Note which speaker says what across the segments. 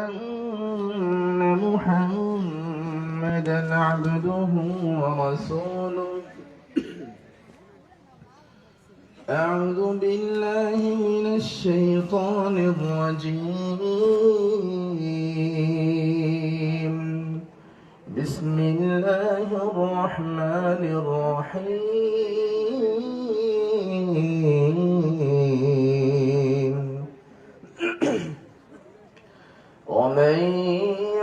Speaker 1: أن محمدا عبده ورسوله. أعوذ بالله من الشيطان الرجيم. بسم الله الرحمن الرحيم. ومن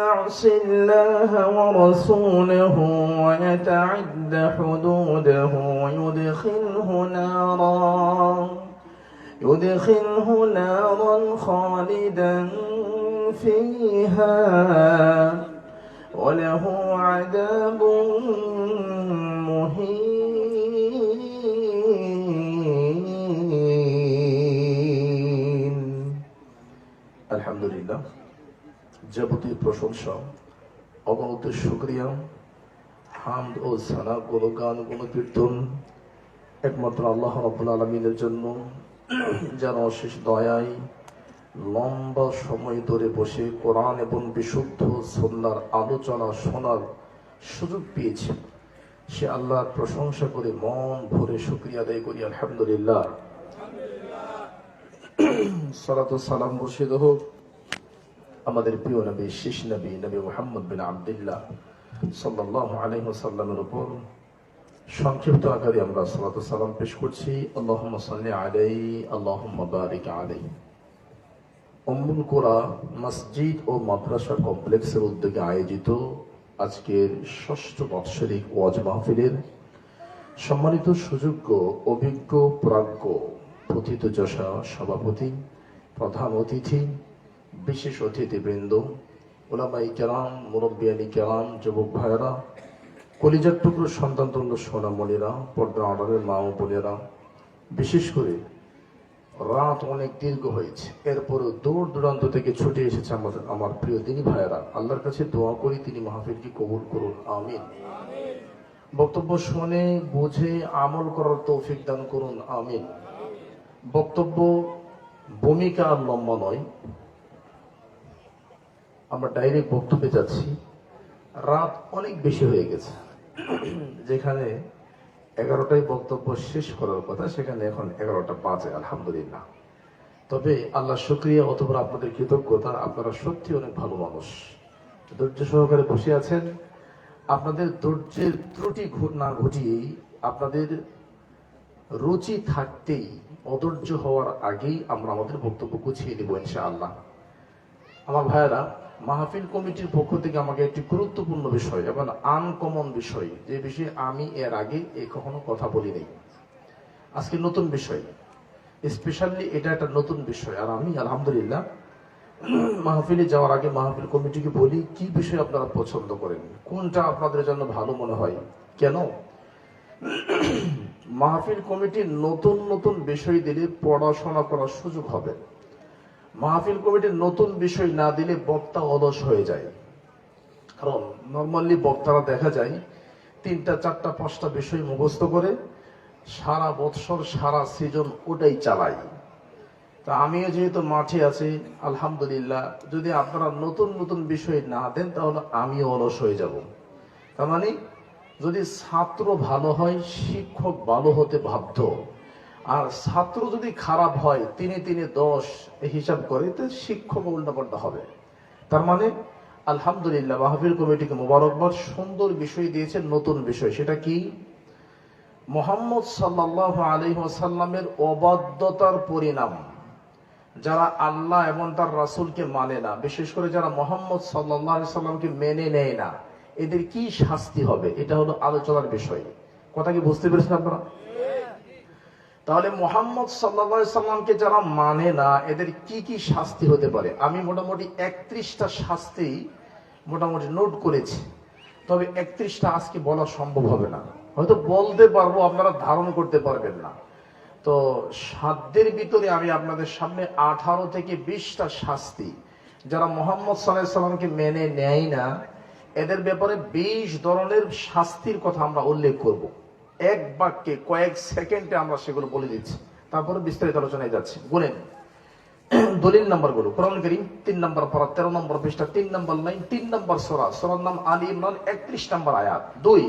Speaker 1: يعص الله ورسوله ويتعد حدوده يدخله نارا خالدا فيها وله عذاب مهين. الحمد لله. যাবতীয় প্রশংসা, অগণিত শুকরিয়া, হামদ ও সানা, গুণগান, গুণকীর্তন একমাত্র আল্লাহ রাব্বুল আলামিনের জন্য, যার অশেষ দয়ায় লম্বা সময় ধরে বসে কোরআন এবং বিশুদ্ধ সুন্নাহর আলোচনা শোনার সুযোগ পেয়েছি। সে আল্লাহর প্রশংসা করে মন ভরে শুকরিয়া আদায় করি। আলহামদুলিল্লাহ। সালাতু সালাম বর্ষিত হোক আমাদের প্রিয় নবী, শেষ নবী, নবী মুহাম্মদ বিন আব্দুল্লাহ সাল্লাল্লাহু আলাইহি ওয়াসাল্লামের উপর। সংক্ষিপ্ত আকারে আমরা সালাতু সালাম পেশ করছি। আল্লাহুম্মা সাল্লি আলাইহি, আল্লাহুম্মা বারিক আলাইহি। উম্মুল কুরা মসজিদ ও মাদ্রাসা কমপ্লেক্সের উদ্যোগে আয়োজিত আজকের ষষ্ঠ বাৎসরিক ওয়াজ মাহফিলের সম্মানিত সুযোগ্য অভিজ্ঞ প্রাজ্ঞ প্রথিতযশা সভাপতি, প্রধান অতিথি, বিশেষ অতিথিবৃন্দ, উলামায়ে কেরাম, মুরব্বিয়ানে কেরাম, যুবক ভাইয়েরা, কলিজার টুকরো সন্তান তুল্য সোনামণিরা, পর্দা আড়ালের মা ও বোনেরা, বিশেষ করে রাত অনেক দীর্ঘ হয়েছে, এরপরেও দূর দূরান্ত থেকে ছুটে এসেছে আমার প্রিয় দিনী ভাইয়েরা। আল্লাহর কাছে দোয়া করি তিনি মাহফিলকে কবুল করুন, আমিন। বক্তব্য শুনে বুঝে আমল করার তৌফিক দান করুন, আমিন। বক্তব্য ভূমিকা আর লম্বা নয়, আমরা ডাইরেক্ট বক্তব্যে যাচ্ছি। রাত অনেক বেশি হয়ে গেছে, যেখানে 11টায় বক্তব্য শেষ করার কথা সেখানে এখন 11টা বাজে। আলহামদুলিল্লাহ। তবে আল্লাহ শুকরিয়া, অথবা আপনাদের কৃতজ্ঞতা, আপনারা সত্যি অনেক ভালো মানুষ, ধৈর্য সহকারে বসে আছেন। আপনাদের ধৈর্যের ত্রুটি না ঘটিয়েই, আপনাদের রুচি থাকতেই, অধৈর্য হওয়ার আগেই আমরা আমাদের বক্তব্য গুছিয়ে নেব ইনশাআল্লাহ। আমার ভাইয়েরা, মাহফিল কমিটির পক্ষ থেকে আমাকে একটি গুরুত্বপূর্ণ বিষয় এবং আনকমন বিষয়, যে বিষয়ে আমি এর আগে কখনো কথা বলি নাই, আজকে নতুন বিষয়, স্পেশালি এটা একটা নতুন বিষয়। আর আমি আলহামদুলিল্লাহ মাহফিলে যাওয়ার আগে মাহফিল কমিটিকে বলি, কি বিষয় আপনারা পছন্দ করেন, কোনটা আপনাদের জন্য ভালো মনে হয়। কেন? মাহফিল কমিটি নতুন নতুন বিষয় দিলে পড়াশোনা করার সুযোগ হবে। মাহফিল কমিটির নতুন বিষয় না দিলে বক্তা অলস হয়ে যায়। কারণ নর্মালি বক্তারা দেখা যায় 3টা 4টা 5টা বিষয় মুখস্থ করে সারা বৎসর সারা সিজন ওটাই চালায়। তা আমিও যেহেতু মাঠে আছি, আলহামদুলিল্লাহ, যদি আপনারা নতুন নতুন বিষয় না দেন তাহলে আমিও অলস হয়ে যাব। তার মানে যদি ছাত্র ভালো হয়, শিক্ষক ভালো হতে বাধ্য। আর ছাত্র যদি খারাপ হয়, তিনে 10 হিসাব করে, তো শিক্ষক উল্টাপাল্টা হবে। তার মানে আলহামদুলিল্লাহ, মাহফিল কমিটিকে মোবারকবাদ, সুন্দর বিষয় দিয়েছে, নতুন বিষয়। সেটা কি? মুহাম্মদ সাল্লাল্লাহু আলাইহি ওয়াসাল্লামের অবাধ্যতার পরিণাম। যারা আল্লাহ এবং তার রাসূলকে মানে না, বিশেষ করে যারা মুহাম্মদ সাল্লাল্লাহু আলাইহি ওয়াসাল্লামকে মেনে নেয় না, এদের কি শাস্তি হবে, এটা হলো আলোচনার বিষয়। কথা কি বুঝতে পেরেছেন আপনারা? তাহলে মুহাম্মদ সাল্লাল্লাহু আলাইহি সাল্লামকে যারা মানে না, এদের কি কি শাস্তি হতে পারে? আমি মোটামুটি 31টা শাস্তি মোটামুটি নোট করেছি। তবে 31টা আজকে বলা সম্ভব হবে না, হয়তো বলতে পারবো, আপনারা ধারণ করতে পারবেন না। তো সাধ্যের ভিতরে আমি আপনাদের সামনে 18 থেকে 20টা শাস্তি, যারা মুহাম্মদ সাল্লাল্লাহু আলাইহি সাল্লামকে মেনে নেয় না, এদের ব্যাপারে 20 ধরনের শাস্তির কথা আমরা উল্লেখ করব। এক বাক্যে কয়েক সেকেন্ডে আমরা সেগুলো বলে দিচ্ছি, তারপরে বিস্তারিত আলোচনায় যাচ্ছি। বলেন, দলিল নাম্বার গুলো কোরআন কারীম 3 নম্বর পারা 13 নম্বর পৃষ্ঠা 3 নম্বর লাইন 3 নম্বর সূরা, সূরার নাম আলী ইমরান 31 নম্বর আয়াত। 2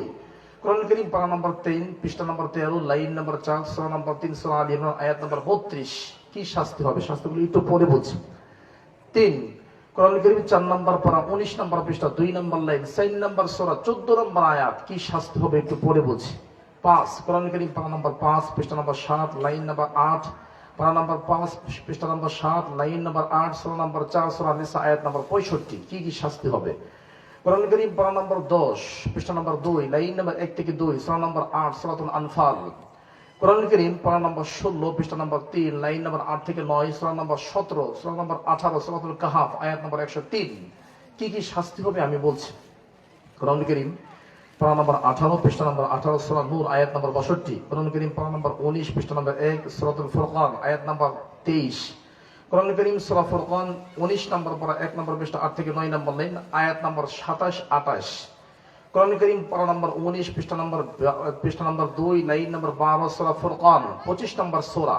Speaker 1: কোরআন কারীম পারা নম্বর 3 পৃষ্ঠা নম্বর 13 লাইন নম্বর 4 সূরা নম্বর 3 সূরা আলী ইমরান আয়াত নম্বর 32। কি শাস্তি হবে শাস্তিগুলো একটু পরে বলছি। 3 কোরআন কারীম 4 নম্বর পারা 19 নম্বর পৃষ্ঠা 2 নম্বর লাইন 4 নম্বর সূরা 14 নম্বর আয়াত। কি শাস্তি হবে একটু পরে বলছি। 5 কোরআন কারীম পারা নম্বর 5 পৃষ্ঠা নম্বর 7 লাইন নম্বর 8, পারা নম্বর 5 পৃষ্ঠা নম্বর 7 লাইন নম্বর 8 সূরা নম্বর 4 সূরা নিসা আয়াত নম্বর 65। কি কি শাস্তি হবে। কোরআন কারীম পারা নম্বর 10 পৃষ্ঠা নম্বর 2 লাইন নম্বর 1 থেকে 2 সূরা নম্বর 8 সূরাতুল আনফাল। কোরআন কারীম পারা নম্বর 16 পৃষ্ঠা নম্বর 3 লাইন নম্বর 8 থেকে 9 সূরা নম্বর 17 সূরা নম্বর 18 সূরাতুল কাহাফ আয়াত নম্বর 103। কি কি শাস্তি হবে আমি বলছি। কোরআন কারীম পারা নম্বর 18 পৃষ্ঠা নম্বর 18 সূরা নূর আয়াত নম্বর 62। কোরআন কারীম পারা নম্বর 19 পৃষ্ঠা নম্বর 1 সূরাতুল ফুরকান আয়াত নম্বর 23। কোরআন কারীম সূরা ফুরকান 19 নম্বর পারা 1 নম্বর পৃষ্ঠা 8 থেকে 9 নম্বর লাইন আয়াত নম্বর 27 28। কোরআন কারীম পারা নম্বর 19 পৃষ্ঠা নম্বর 2 লাইন নম্বর 12 সূরা ফুরকান 25 নম্বর সূরা।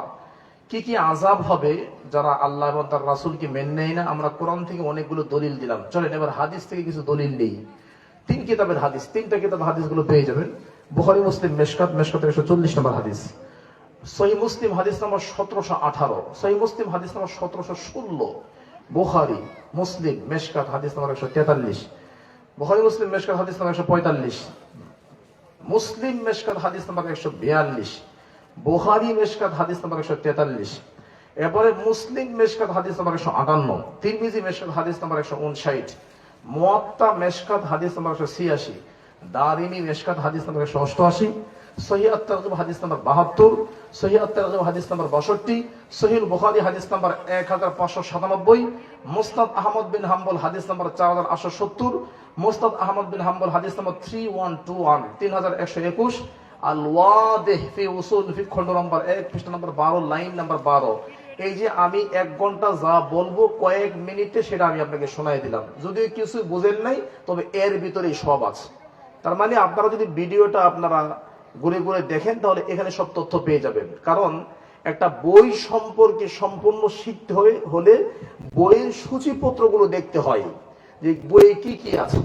Speaker 1: কি কি আযাব হবে যারা আল্লাহ এবং তার রাসূলকে মেনে নেয় না। আমরা কোরআন থেকে অনেকগুলো দলিল দিলাম, চলেন এবার হাদিস থেকে কিছু দলিল নেই। 3 কিতাবের হাদিস, 3টা কিতাব হাদিসগুলো পেয়ে যাবেন। বুখারী মুসলিম মেশকাত 140 নম্বর হাদিস, সহিহ মুসলিম হাদিস নম্বর 1718, সহিহ মুসলিম হাদিস নম্বর 1716, বুখারী মুসলিম মেশকাত হাদিস নম্বর 143, বুখারী মুসলিম মেশকাত হাদিস নম্বর 145, মুসলিম মেশকাত হাদিস নম্বর 142, বুখারী মেশকাত হাদিস নম্বর 143, এরপরে মুসলিম মেশকাত হাদিস নম্বর 158, তিরমিজি মেশকাত হাদিস নম্বর 159, মুয়াত্তা মেশকাত হাদিস নম্বর 186, দারিমি মেশকাত হাদিস নম্বর 188, সহিহ আত-তারগিব হাদিস নম্বর 72, সহিহ আত-তারগিব হাদিস নম্বর 62, সহিহ বুখারী হাদিস নম্বর 1597, মুসনাদ আহমদ বিন হাম্বল হাদিস নম্বর 4870, মুসনাদ আহমদ বিন হাম্বল হাদিস নম্বর 3121 3121, আল ওয়াদিহ ফি উসুল ফিকহ খণ্ড নম্বর 1 পৃষ্ঠা নম্বর 12 লাইন নম্বর 12। এই যে আমি 1 ঘন্টা যা বলবো কয়েক মিনিটে সেটা আমি আপনাকে শোনাই দিলাম, যদিও কিছু বুঝেন নাই তবে এর ভিতরেই সব আছে। তার মানে আপনারা যদি ভিডিওটা আপনারা ঘুরে ঘুরে দেখেন তাহলে এখানে সব তথ্য পেয়ে যাবেন। কারণ একটা বই সম্পর্কে সম্পূর্ণ শিখতে হলে বইয়ের সূচিপত্রগুলো দেখতে হয় যে বইয়ে কি কি আছে।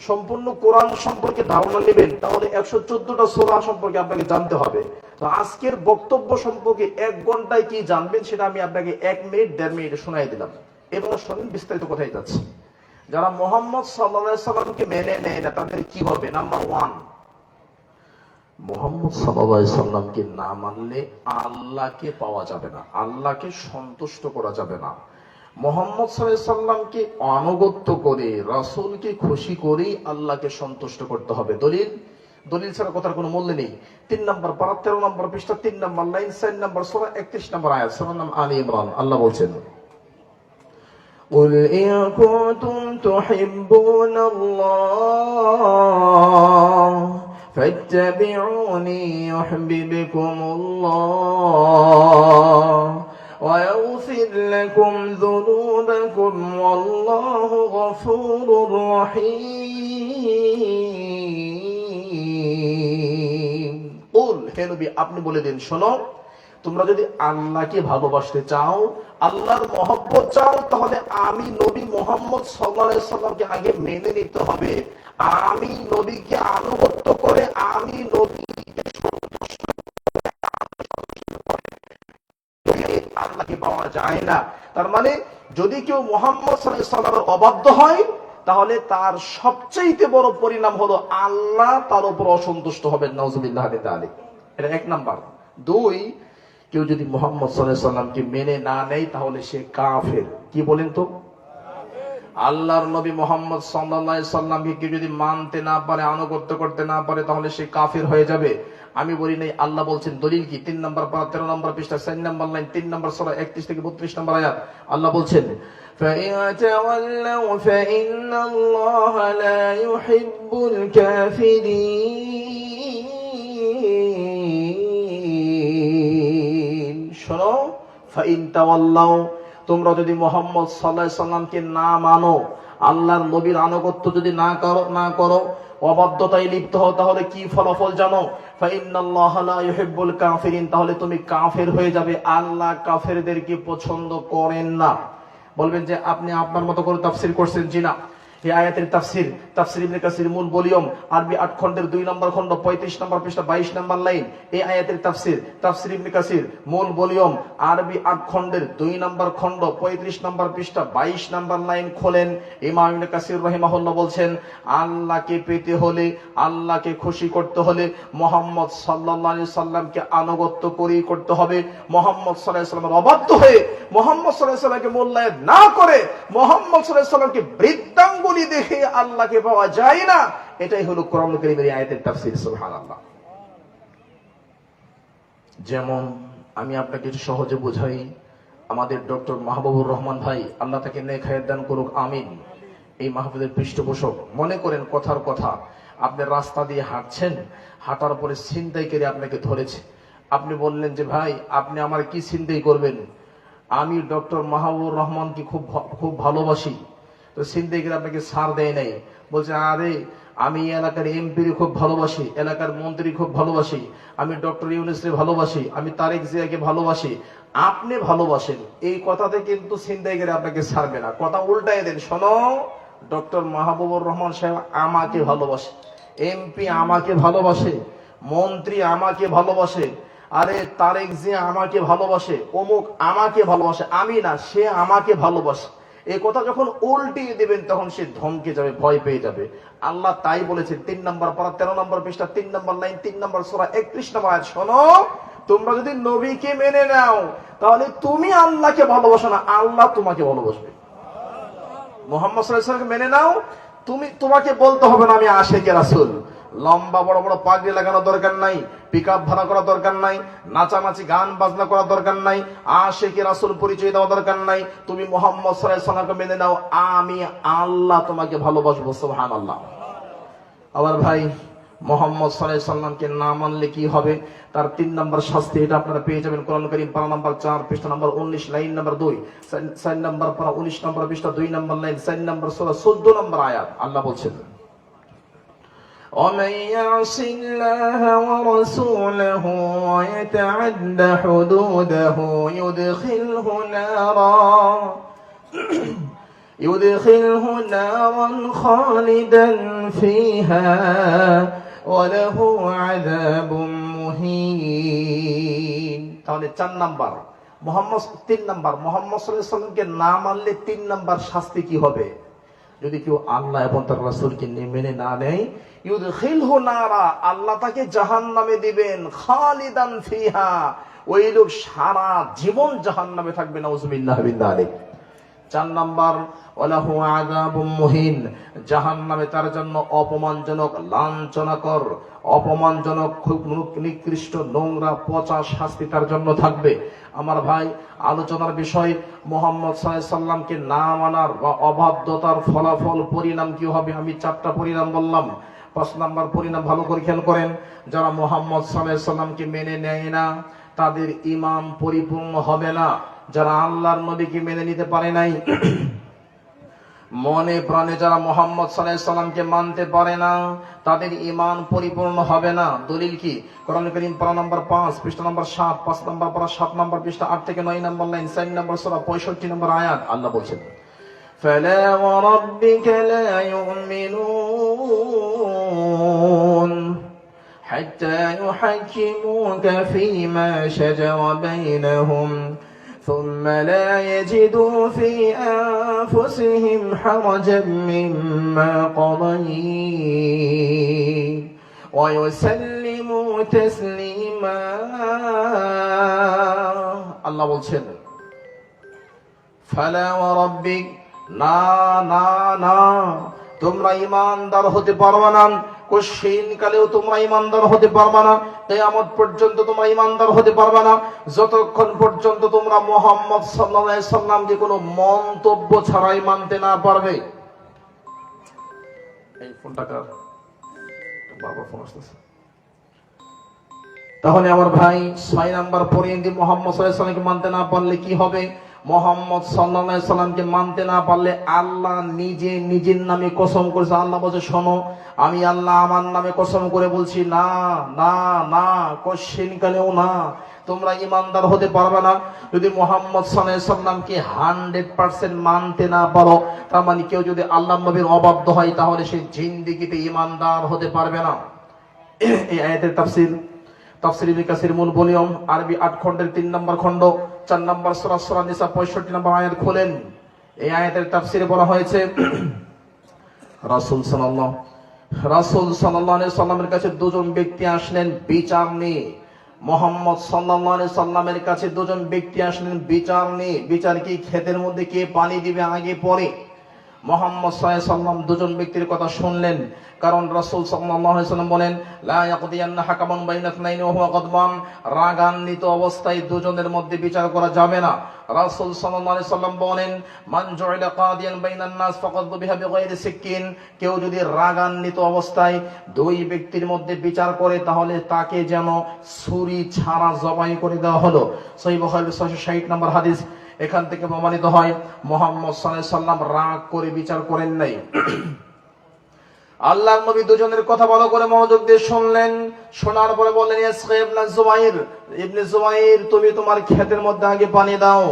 Speaker 1: সম্পূর্ণ কোরআন সম্পর্কে ধারণা নেবেন তাহলে 114টা সূরা সম্পর্কে আপনাকে জানতে হবে। তো আজকের বক্তব্য সম্পর্কে 1 ঘন্টায় কি জানবেন সেটা আমি আপনাকে 1 মিনিট 1.5 মিনিটে শোনাই দিলাম। এবার শোনেন বিস্তারিত কোথায় যাচ্ছে। যারা মুহাম্মদ সাল্লাল্লাহু আলাইহি সাল্লামকে মেনে নেয় না তাদের কি হবে। নাম্বার 1, মুহাম্মদ সাল্লাল্লাহু আলাইহি সাল্লামকে না মানলে আল্লাহকে পাওয়া যাবে না, আল্লাহকে সন্তুষ্ট করা যাবে না। মুহাম্মদ সাল্লাল্লাহু আলাইহি সাল্লামকে আনুগত্য করে রাসূলকে খুশি করেই আল্লাহকে সন্তুষ্ট করতে হবে। দলিল ছাড়া কথার কোনো মূল্য নেই। 3 নম্বর পারা 13 নম্বর পৃষ্ঠা 3 নম্বর লাইন 4 নম্বর সূরা 31 নম্বর আয়াত, সূরার নাম আলী ইমরান। আল্লাহ বলছেন قل إن كنتم تحبون الله فاتبعوني يحببكم الله ويغفر لكم ذنوبكم والله غفور رحيم। قل হে নবী আপনি বলে দিন, শোনো তোমরা যদি আল্লাহকে ভালোবাসতে চাও, আল্লাহর মহব্বত চাও, তাহলে আমি নবী মুহাম্মদ সাল্লাল্লাহু আলাইহি সাল্লামকে আগে মেনে নিতে হবে। আমি নবীকে আনুগত্য করে আমি নবীকে আল্লাহকে পাওয়া যায় না। তার মানে যদি কেউ মুহাম্মদ সাল্লাল্লাহু আলাইহি সাল্লামের অবাধ্য হয় তাহলে তার সবচেয়ে বড় পরিণাম হলো আল্লাহ তার উপর অসন্তুষ্ট হবেন। নাউজুবিল্লাহ মিন যালিক। এটা 1 নাম্বার। 2, কেউ যদি মুহাম্মদ সাল্লাল্লাহু আলাইহি সাল্লামকে মেনে না নেয় তাহলে সে কাফের। কি বলেন তো? আল্লাহর নবী মুহাম্মদ সাল্লাল্লাহু আলাইহি সাল্লামকে কেউ যদি মানতে না পারে, আনুগত্য করতে না পারে তাহলে সে কাফের হয়ে যাবে। আমি বলি নাই, আল্লাহ বলছেন। দলিল কি? 3 নম্বর পারা 13 নম্বর পৃষ্ঠা 4 নম্বর লাইন 3 নম্বর সূরা 31 থেকে 32 নম্বর আয়াত। আল্লাহ বলছেন فَإِن تَوَلَّوْا فَإِنَّ اللَّهَ لَا يُحِبُّ الْكَافِرِينَ। শোনো, ফাইন তাওয়াল্লাউ তোমরা যদি মুহাম্মদ সাল্লাল্লাহু আলাইহি সাল্লামকে না মানো, আল্লাহর নবীর আনুগত্য যদি না করো, অবাধ্যতায় লিপ্ত হও, তাহলে কি ফলাফল জানো? ফাইন্নাল্লাহা লা ইউহিব্বুল কাফিরিন, তাহলে তুমি কাফের হয়ে যাবে। আল্লাহ কাফেরদেরকে পছন্দ করেন না। বলবেন যে আপনি আপনার মতো করে তাফসীর করছেন। জি না, এই আয়াতের তাফসীর ইবনে কাসির মূল ভলিউম, আরবি 8 খণ্ডের 2 নম্বর খণ্ড 35 নম্বর পৃষ্ঠা 22 নম্বর লাইন। এই আয়াতের তাফসীর ইবনে কাসির মূল ভলিউম, আরবি 8 খণ্ডের 2 নম্বর খণ্ড 35 নম্বর পৃষ্ঠা 22 নম্বর লাইন খোলেন। ইমাম ইবনে কাসির রাহিমাহুল্লাহ বলছেন, আল্লাহকে পেতে হলে, আল্লাহকে খুশি করতে হলে মুহাম্মদ সাল্লাল্লাহু আলাইহি সাল্লামকে আনুগত্য করেই করতে হবে। মুহাম্মদ সাল্লাল্লাহু আলাইহি সাল্লামের অবাধ্য হয়ে, মুহাম্মদ সাল্লাল্লাহু আলাইহি সাল্লামকে মূল্যায়ন না করে, মুহাম্মদ সাল্লাল্লাহু আলাইহি সাল্লামকে বৃদ্ধাঙ্গুলি দেখে আল্লাহকে পাওয়া যায় না। এটাই হলো কোরআন কারীমের আয়াতের তাফসীর। সুবহানাল্লাহ। যেমন আমি আপনাকে একটু সহজে বুঝাই, আমাদের ডক্টর মাহবুবুর রহমান ভাই, আল্লাহ তাকে নেক হায়াত দান করুক, আমিন। এই মাহফিলের পৃষ্ঠপোষক। মনে করেন কথার কথা, আপনি রাস্তা দিয়ে হাঁটছেন, হাঁটার পরে ছিনতাইকারী আপনাকে ধরেছে। আপনি বললেন যে ভাই আপনি আমার কি ছিনতাই করবেন? আমি ডক্টর মাহবুবুর রহমানকে খুব ভালোবাসি। তো ছিনতাইকারী আপনাকে ছাড় দেয় নাই, বলছে আরে আমি এলাকার এমপির খুব ভালোবাসি, এলাকার মন্ত্রী খুব ভালোবাসি, আমি ডক্টর ইউনূসকে ভালোবাসি, আমি তারেক জিয়াকে ভালোবাসি। আপনি ভালোবাসেন, এই কথাতে কিন্তু ছিনতাইকারী আপনাকে ছাড়বে না। কথা উল্টাই দেন, শোনো, ডক্টর মাহবুবুর রহমান সাহেব আমাকে ভালোবাসে, এমপি আমাকে ভালোবাসে, মন্ত্রী আমাকে ভালোবাসে, আরে তারেক জিয়া আমাকে ভালোবাসে, অমুক আমাকে ভালোবাসে, আমি না, সে আমাকে ভালোবাসে। এই কথা যখন উল্টিয়ে দিবেন তখন সে ধমকে যাবে, ভয় পেয়ে যাবে। আল্লাহ তাই বলেছে 3 নম্বর পারা 13 নম্বর পৃষ্ঠা 3 নম্বর লাইন 3 নম্বর সূরা 31 নম্বর আয়াত, শোনো, তোমরা যদি নবীকে মেনে নাও তাহলে তুমি আল্লাহকে ভালোবাসো না, আল্লাহ তোমাকে ভালোবাসবে। মুহাম্মদ সাল্লাল্লাহু আলাইহি ওয়াসাল্লামকে মেনে নাও, তোমাকে বলতে হবে না আমি আশিকে রাসূল। লম্বা বড় বড় পাগড়ি লাগানোর দরকার নাই, পিকআপ ভাড়া করা দরকার নাই, নাচানাচি গান বাজনা করা দরকার নাই, আশিকে রাসূল পরিচয় দেওয়া দরকার নাই। তুমি মুহাম্মদ সাল্লাল্লাহু আলাইহি ওয়াসাল্লামকে মেনে নাও, আমি আল্লাহ তোমাকে ভালোবাসবো। সুবহানাল্লাহ। আবার ভাই, মুহাম্মদ সাল্লাল্লাহু আলাইহি ওয়াসাল্লামকে না মানলে কি হবে, তার 3 নম্বর শাস্তি, এটা আপনারা পেয়ে যাবেন কোরআন কারীম পারা নম্বর 4 পৃষ্ঠা নম্বর 19 লাইন নম্বর 2, 4 নম্বর পারা 19 নম্বর পৃষ্ঠা 2 নম্বর লাইন 4 নম্বর সূরা 14 নম্বর আয়াত। আল্লাহ বলছেন, ومن يعص الله ورسوله ويتعد حدوده يدخله نارا خالدا فيها وله عذاب مهين। তাহলে 4 নাম্বার মুহাম্মদ, 3 নাম্বার মুহাম্মদ সাল্লাল্লাহু আলাইহি ওয়াসাল্লামকে না মানলে 3 নাম্বার শাস্তি কি হবে? যদি কেউ আল্লাহ এবং তার রাসূলকে মেনে না নেয়, ইউদখিলহু নারা, আল্লাহ তাকে জাহান্নামে দিবেন, খালিদান ফিহা, ওই লোক সারা জীবন জাহান্নামে থাকবে, নাউযুবিল্লাহি মিন যালিক। 4 নাম্বার ওয়ালাহু আযাবুম মুহিন, জাহান্নামে তার জন্য অপমানজনক, লাঞ্ছনাকর, অপমানজনক, খুব নিকৃষ্ট, নোংরা, পচা শাস্তি তার জন্য থাকবে। আমার ভাই, আলোচনার বিষয় মুহাম্মদ সাল্লাল্লাহু আলাইহি সাল্লামকে না মানার বা অবাধ্যতার ফলাফল, পরিণাম কি হবে? আমি 4টা পরিণাম বললাম। 5 নাম্বার পরিণাম ভালো করে খেয়াল করেন, যারা মুহাম্মদ সাল্লাল্লাহু আলাইহি সাল্লামকে মেনে নেয় না তাদের ঈমান পরিপূর্ণ হবে না। যারা আল্লাহর নবীকে মেনে নিতে পারে নাই, মনে প্রাণে যারা মুহাম্মদ সাল্লাল্লাহু আলাইহি সাল্লামকে মানতে পারে না, তাদের ঈমান পরিপূর্ণ হবে না। দলিল কি? কোরআন কারীম পারা নম্বর 5 পৃষ্ঠা নম্বর 7, 5 নম্বর পারা 7 নম্বর পৃষ্ঠা 8 থেকে 9 নম্বর লাইন 4 নম্বর সূরা 65 নম্বর আয়াত। আল্লাহ বলেন, فلا وربك لا يؤمنون حتى يحكموك فيما شجر بينهم ثم لا يجدوا في أنفسهم حرجا مما قضيت ويسلموا تسليما। আল্লাহ বলছেন, ফালা ওয়া রাব্বিক, না না না, তোমরা ঈমানদার হতে পারবে না, কশিন কালেও তোমরা ঈমানদার হতে পারবে না, কিয়ামত পর্যন্ত তোমরা ঈমানদার হতে পারবে না যতক্ষণ পর্যন্ত তোমরা মুহাম্মদ সাল্লাল্লাহু আলাইহি সাল্লামকে কোনো মন্তব্য ছাড়াই মানতে না পারবে। এই ফোনটা কার? বাবা ফোন আসছে। তাহলে আমার ভাই, 6 নাম্বার পরিণতি, মুহাম্মদ সাল্লাল্লাহু আলাইহি সাল্লামকে মানতে না পারলে কি হবে? মোহাম্মদ সাল্লাল্লাহু আলাইহি সাল্লামকে মানতে না পারলে আল্লাহ নিজে নিজের নামে কসম করেছে। আল্লাহ বলছে, শোনো, আমি আল্লাহ আমার নামে কসম করে বলছি, না না না, কোশ্চেন কালেও না, তোমরা ইমানদার হতে পারবে না যদি মোহাম্মদ সাল্লাল্লাহু আলাইহি সাল্লামকে 100% মানতে না পারো। তার মানে কেউ যদি আল্লাহর নবীর অবাধ্য হয় তাহলে সে জিন্দেগিতে ইমানদার হতে পারবে না। এই আয়াতের তাফসীর ইবনে কাসির মূল ভলিউম আরবি 8 খণ্ডের 3 নম্বর খণ্ড 4 নম্বর সূরা সূরা নিসা 65 নম্বর আয়াত খোলেন। এই আয়াতের তাফসীরে বলা হয়েছে, রাসূল সাল্লাল্লাহু আলাইহি সাল্লামের কাছে দুজন ব্যক্তি আসলেন বিচার নিয়ে। মোহাম্মদ সাল্লাল্লাহু আলাইহি সাল্লামের কাছে দুজন ব্যক্তি আসলেন বিচার নিয়ে। বিচার কি? ক্ষেতের মধ্যে কে পানি দিবে আগে পরে। মোহাম্মদ সাল্লাল্লাহু আলাইহি সাল্লাম দুজন ব্যক্তির কথা শুনলেন, কারণ রাসূল সাল্লাল্লাহু আলাইহি সাল্লাম বলেন, লা ইয়াকদিয়ান্না হাকামান বাইনা ইসনাইনি ওয়া হুয়া গাদবান, রাগান্বিত অবস্থায় দুজনের মধ্যে বিচার করা যাবে না। রাসূল সাল্লাল্লাহু আলাইহি সাল্লাম বলেন, মান জুইলা কাদিয়ান বাইনান নাস ফাকাদ বিহা বিগাইরি সিকিন, কেউ যদি রাগান্বিত অবস্থায় দুই ব্যক্তির মধ্যে বিচার করে তাহলে তাকে যেন ছুরি ছাড়া জবাই করে দেওয়া হলো। সহিহ বুখারী 660 নম্বর হাদিস। এখান থেকে প্রমাণিত হয় মুহাম্মদ সাল্লাল্লাহু আলাইহি সাল্লাম রাগ করে বিচার করেন নাই। আল্লাহর নবী দুজনের কথা ভালো করে মনোযোগ দিয়ে শুনলেন। শোনার পরে বললেন, ইবনে জুবাইর, তুমি তোমার ক্ষেতের মধ্যে আগে পানি দাও।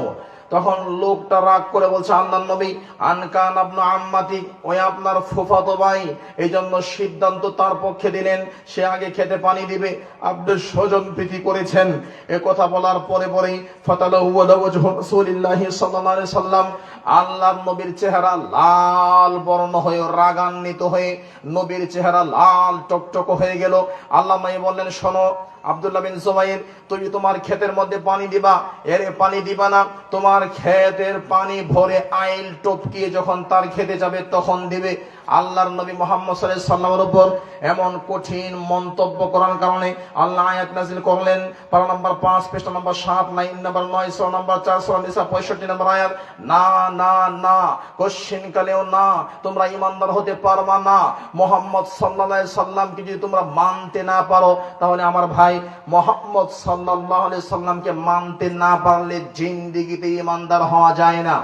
Speaker 1: তখন লোকটা রাগ করে বলছে, আল্লাহর নবী, আনকান ইবনু আম্মাতি, ওই আপনার ফুফাতো ভাই, এই জন্য সিদ্ধান্ত তার পক্ষে দিলেন, সে আগে খেতে পানি দিবে। আপনি স্বজন প্রীতি করেছেন। এ কথা বলার পরে পরেই ফাতালাহু ওয়াজহু রাসূলিল্লাহি সাল্লাল্লাহু আলাইহি সাল্লাম, আল্লাহর নবীর চেহারা লাল বর্ণ হয়ে, রাগান্বিত হয়ে নবীর চেহারা লাল টকটক হয়ে গেল। আল্লাহ নবী বললেন, শোনো আব্দুল্লাহ বিন জুবাইর, তুমি তোমার ক্ষেতের মধ্যে পানি দিবা, এরে পানি দিবা না, তোমার ক্ষেতের পানি ভরে আইল টপকিয়ে যখন তার খেতে যাবে তখন দিবে। আল্লাহর নবী মুহাম্মদ সাল্লাল্লাহু আলাইহি সাল্লামের উপর এমন কঠিন মন্তব্য করার কারণে আল্লাহ আয়াত নাযিল করলেন। পারা নাম্বার 5 পৃষ্ঠা নাম্বার 7, লাইন নাম্বার 9, সূরা নাম্বার 4, সূরা নিসা 65 নম্বর আয়াত, না না না, কোশ্চেন কালেও না, তোমরা ঈমানদার হতে পারবা না। মুহাম্মদ সাল্লাল্লাহু আলাইহি সাল্লামকে যদি তোমরা মানতে না পারো তাহলে আমার ভাই মুহাম্মদ সাল্লাল্লাহু আলাইহি সাল্লামকে মানতে না পারলে জিন্দেগিতে ঈমানদার হওয়া যায় না।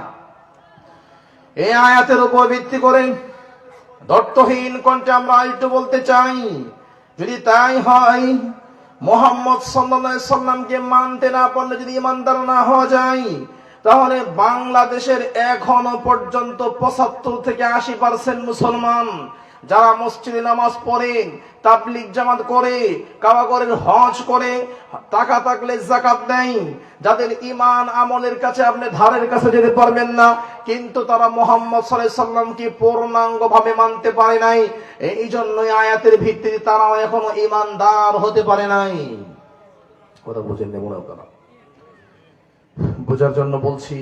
Speaker 1: এই আয়াতের উপর ভিত্তি করে দর্তহীন কণ্ঠে আমরা একটু বলতে চাই, যদি তাই হয়, মুহাম্মদ সাল্লাল্লাহু আলাইহি সাল্লামকে মানতে না পারলে যদি ঈমানদার না হওয়া যায়, তাহলে বাংলাদেশের এখনো পর্যন্ত 75 থেকে 80% মুসলমান যারা মসজিদে নামাজ পড়ে, তাবলীগ জামাত করে, কাবা ঘরের হজ করে, টাকা থাকলে যাকাত দেয়, যাদের ঈমান আমলের কাছে আপনি ধারের কাছে যেতে পারবেন না, কিন্তু তারা মুহাম্মদ সাল্লাল্লাহু আলাইহি সাল্লামকে পূর্ণাঙ্গভাবে মানতে পারে নাই। এই জন্যই আয়াতের ভিত্তিতে তারাও এখনো ঈমানদার হতে পারে নাই। কথা বুঝেন না মনে করা, বোঝার জন্য বলছি।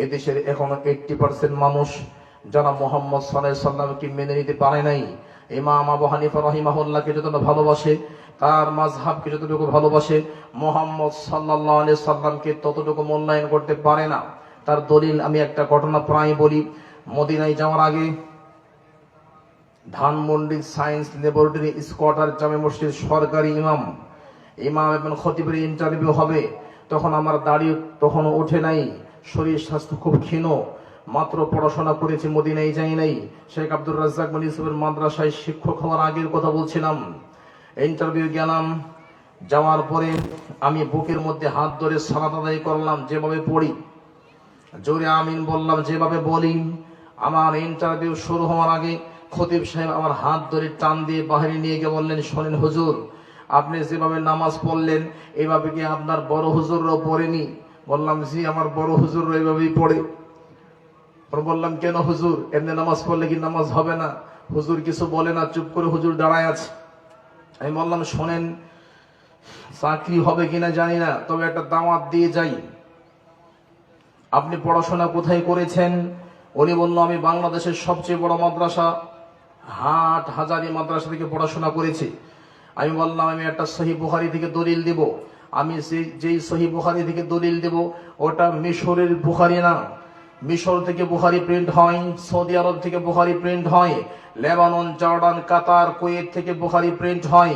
Speaker 1: এদেশের এখনো 80% মানুষ যারা মুহাম্মদ সাল্লাল্লাহু আলাইহি সাল্লামকে মেনে নিতে পারে নাই। ইমাম আবু হানিফা রাহিমাহুল্লাহকে যতটা ভালোবাসে, তার মাযহাবকে যতটুকু ভালোবাসে, মুহাম্মদ সাল্লাল্লাহু আলাইহি সাল্লামকে ততটুকু মূল্যায়ন করতে পারে না। তার দলিল আমি একটা ঘটনা প্রায় বলি। মদিনায় যাওয়ার আগে ধানমন্ডি সায়েন্স ল্যাবরেটরি স্কয়ার জামে মসজিদ সরকারি ইমাম এবং খতিবের ইন্টারভিউ হবে। তখন আমার দাড়ি তখনও ওঠে নাই, শরীর স্বাস্থ্য খুব ক্ষীণ, মাত্র পড়াশোনা করেছি, মদিনায় যাই নাই। শেখ আব্দুর রাজ্জাক বিন ইউসুফের মাদ্রাসায় শিক্ষক হওয়ার আগের কথা বলছিলাম। ইন্টারভিউ গেলাম, যাওয়ার পরে আমি বুকের মধ্যে হাত ধরে সালাত আদায় করলাম, যেভাবে পড়ি, জোরে আমিন বললাম যেভাবে বলি। আমার ইন্টারভিউ শুরু হওয়ার আগে খতিব সাহেব আমার হাত ধরে টান দিয়ে বাহিরে নিয়ে গিয়ে বললেন, শোনেন হুজুর, আপনি যেভাবে নামাজ পড়লেন এভাবে কি আপনার বড় হুজুররাও পড়েনি? বললাম, জি, আমার বড় হুজুররা এভাবেই পড়ে। বললাম, কেন হুজুর, এমনি নামাজ পড়লে কি নামাজ হবে না? হুজুর কিছু বলে না, চুপ করে হুজুর দাঁড়ায় আছে। আমি বললাম, শোনেন, চাকরি হবে কিনা জানি না, তবে একটা দাওয়াত দিয়ে যাই। আপনি পড়াশোনা কোথায় করেছেন? উনি বলল, আমি বাংলাদেশের সবচেয়ে বড় মাদ্রাসা হাট হাজারি মাদ্রাসা থেকে পড়াশোনা করেছি। আমি বললাম, আমি একটা সহিহ বুখারী থেকে দলিল দিব। আমি যেই সহিহ বুখারী থেকে দলিল দেব ওটা মিশরের বুখারী না। মিশর থেকে বুখারী প্রিন্ট হয়, সৌদি আরব থেকে বুখারী প্রিন্ট হয়, লেবানন, জর্ডান, কাতার, কুয়েত থেকে বুখারী প্রিন্ট হয়।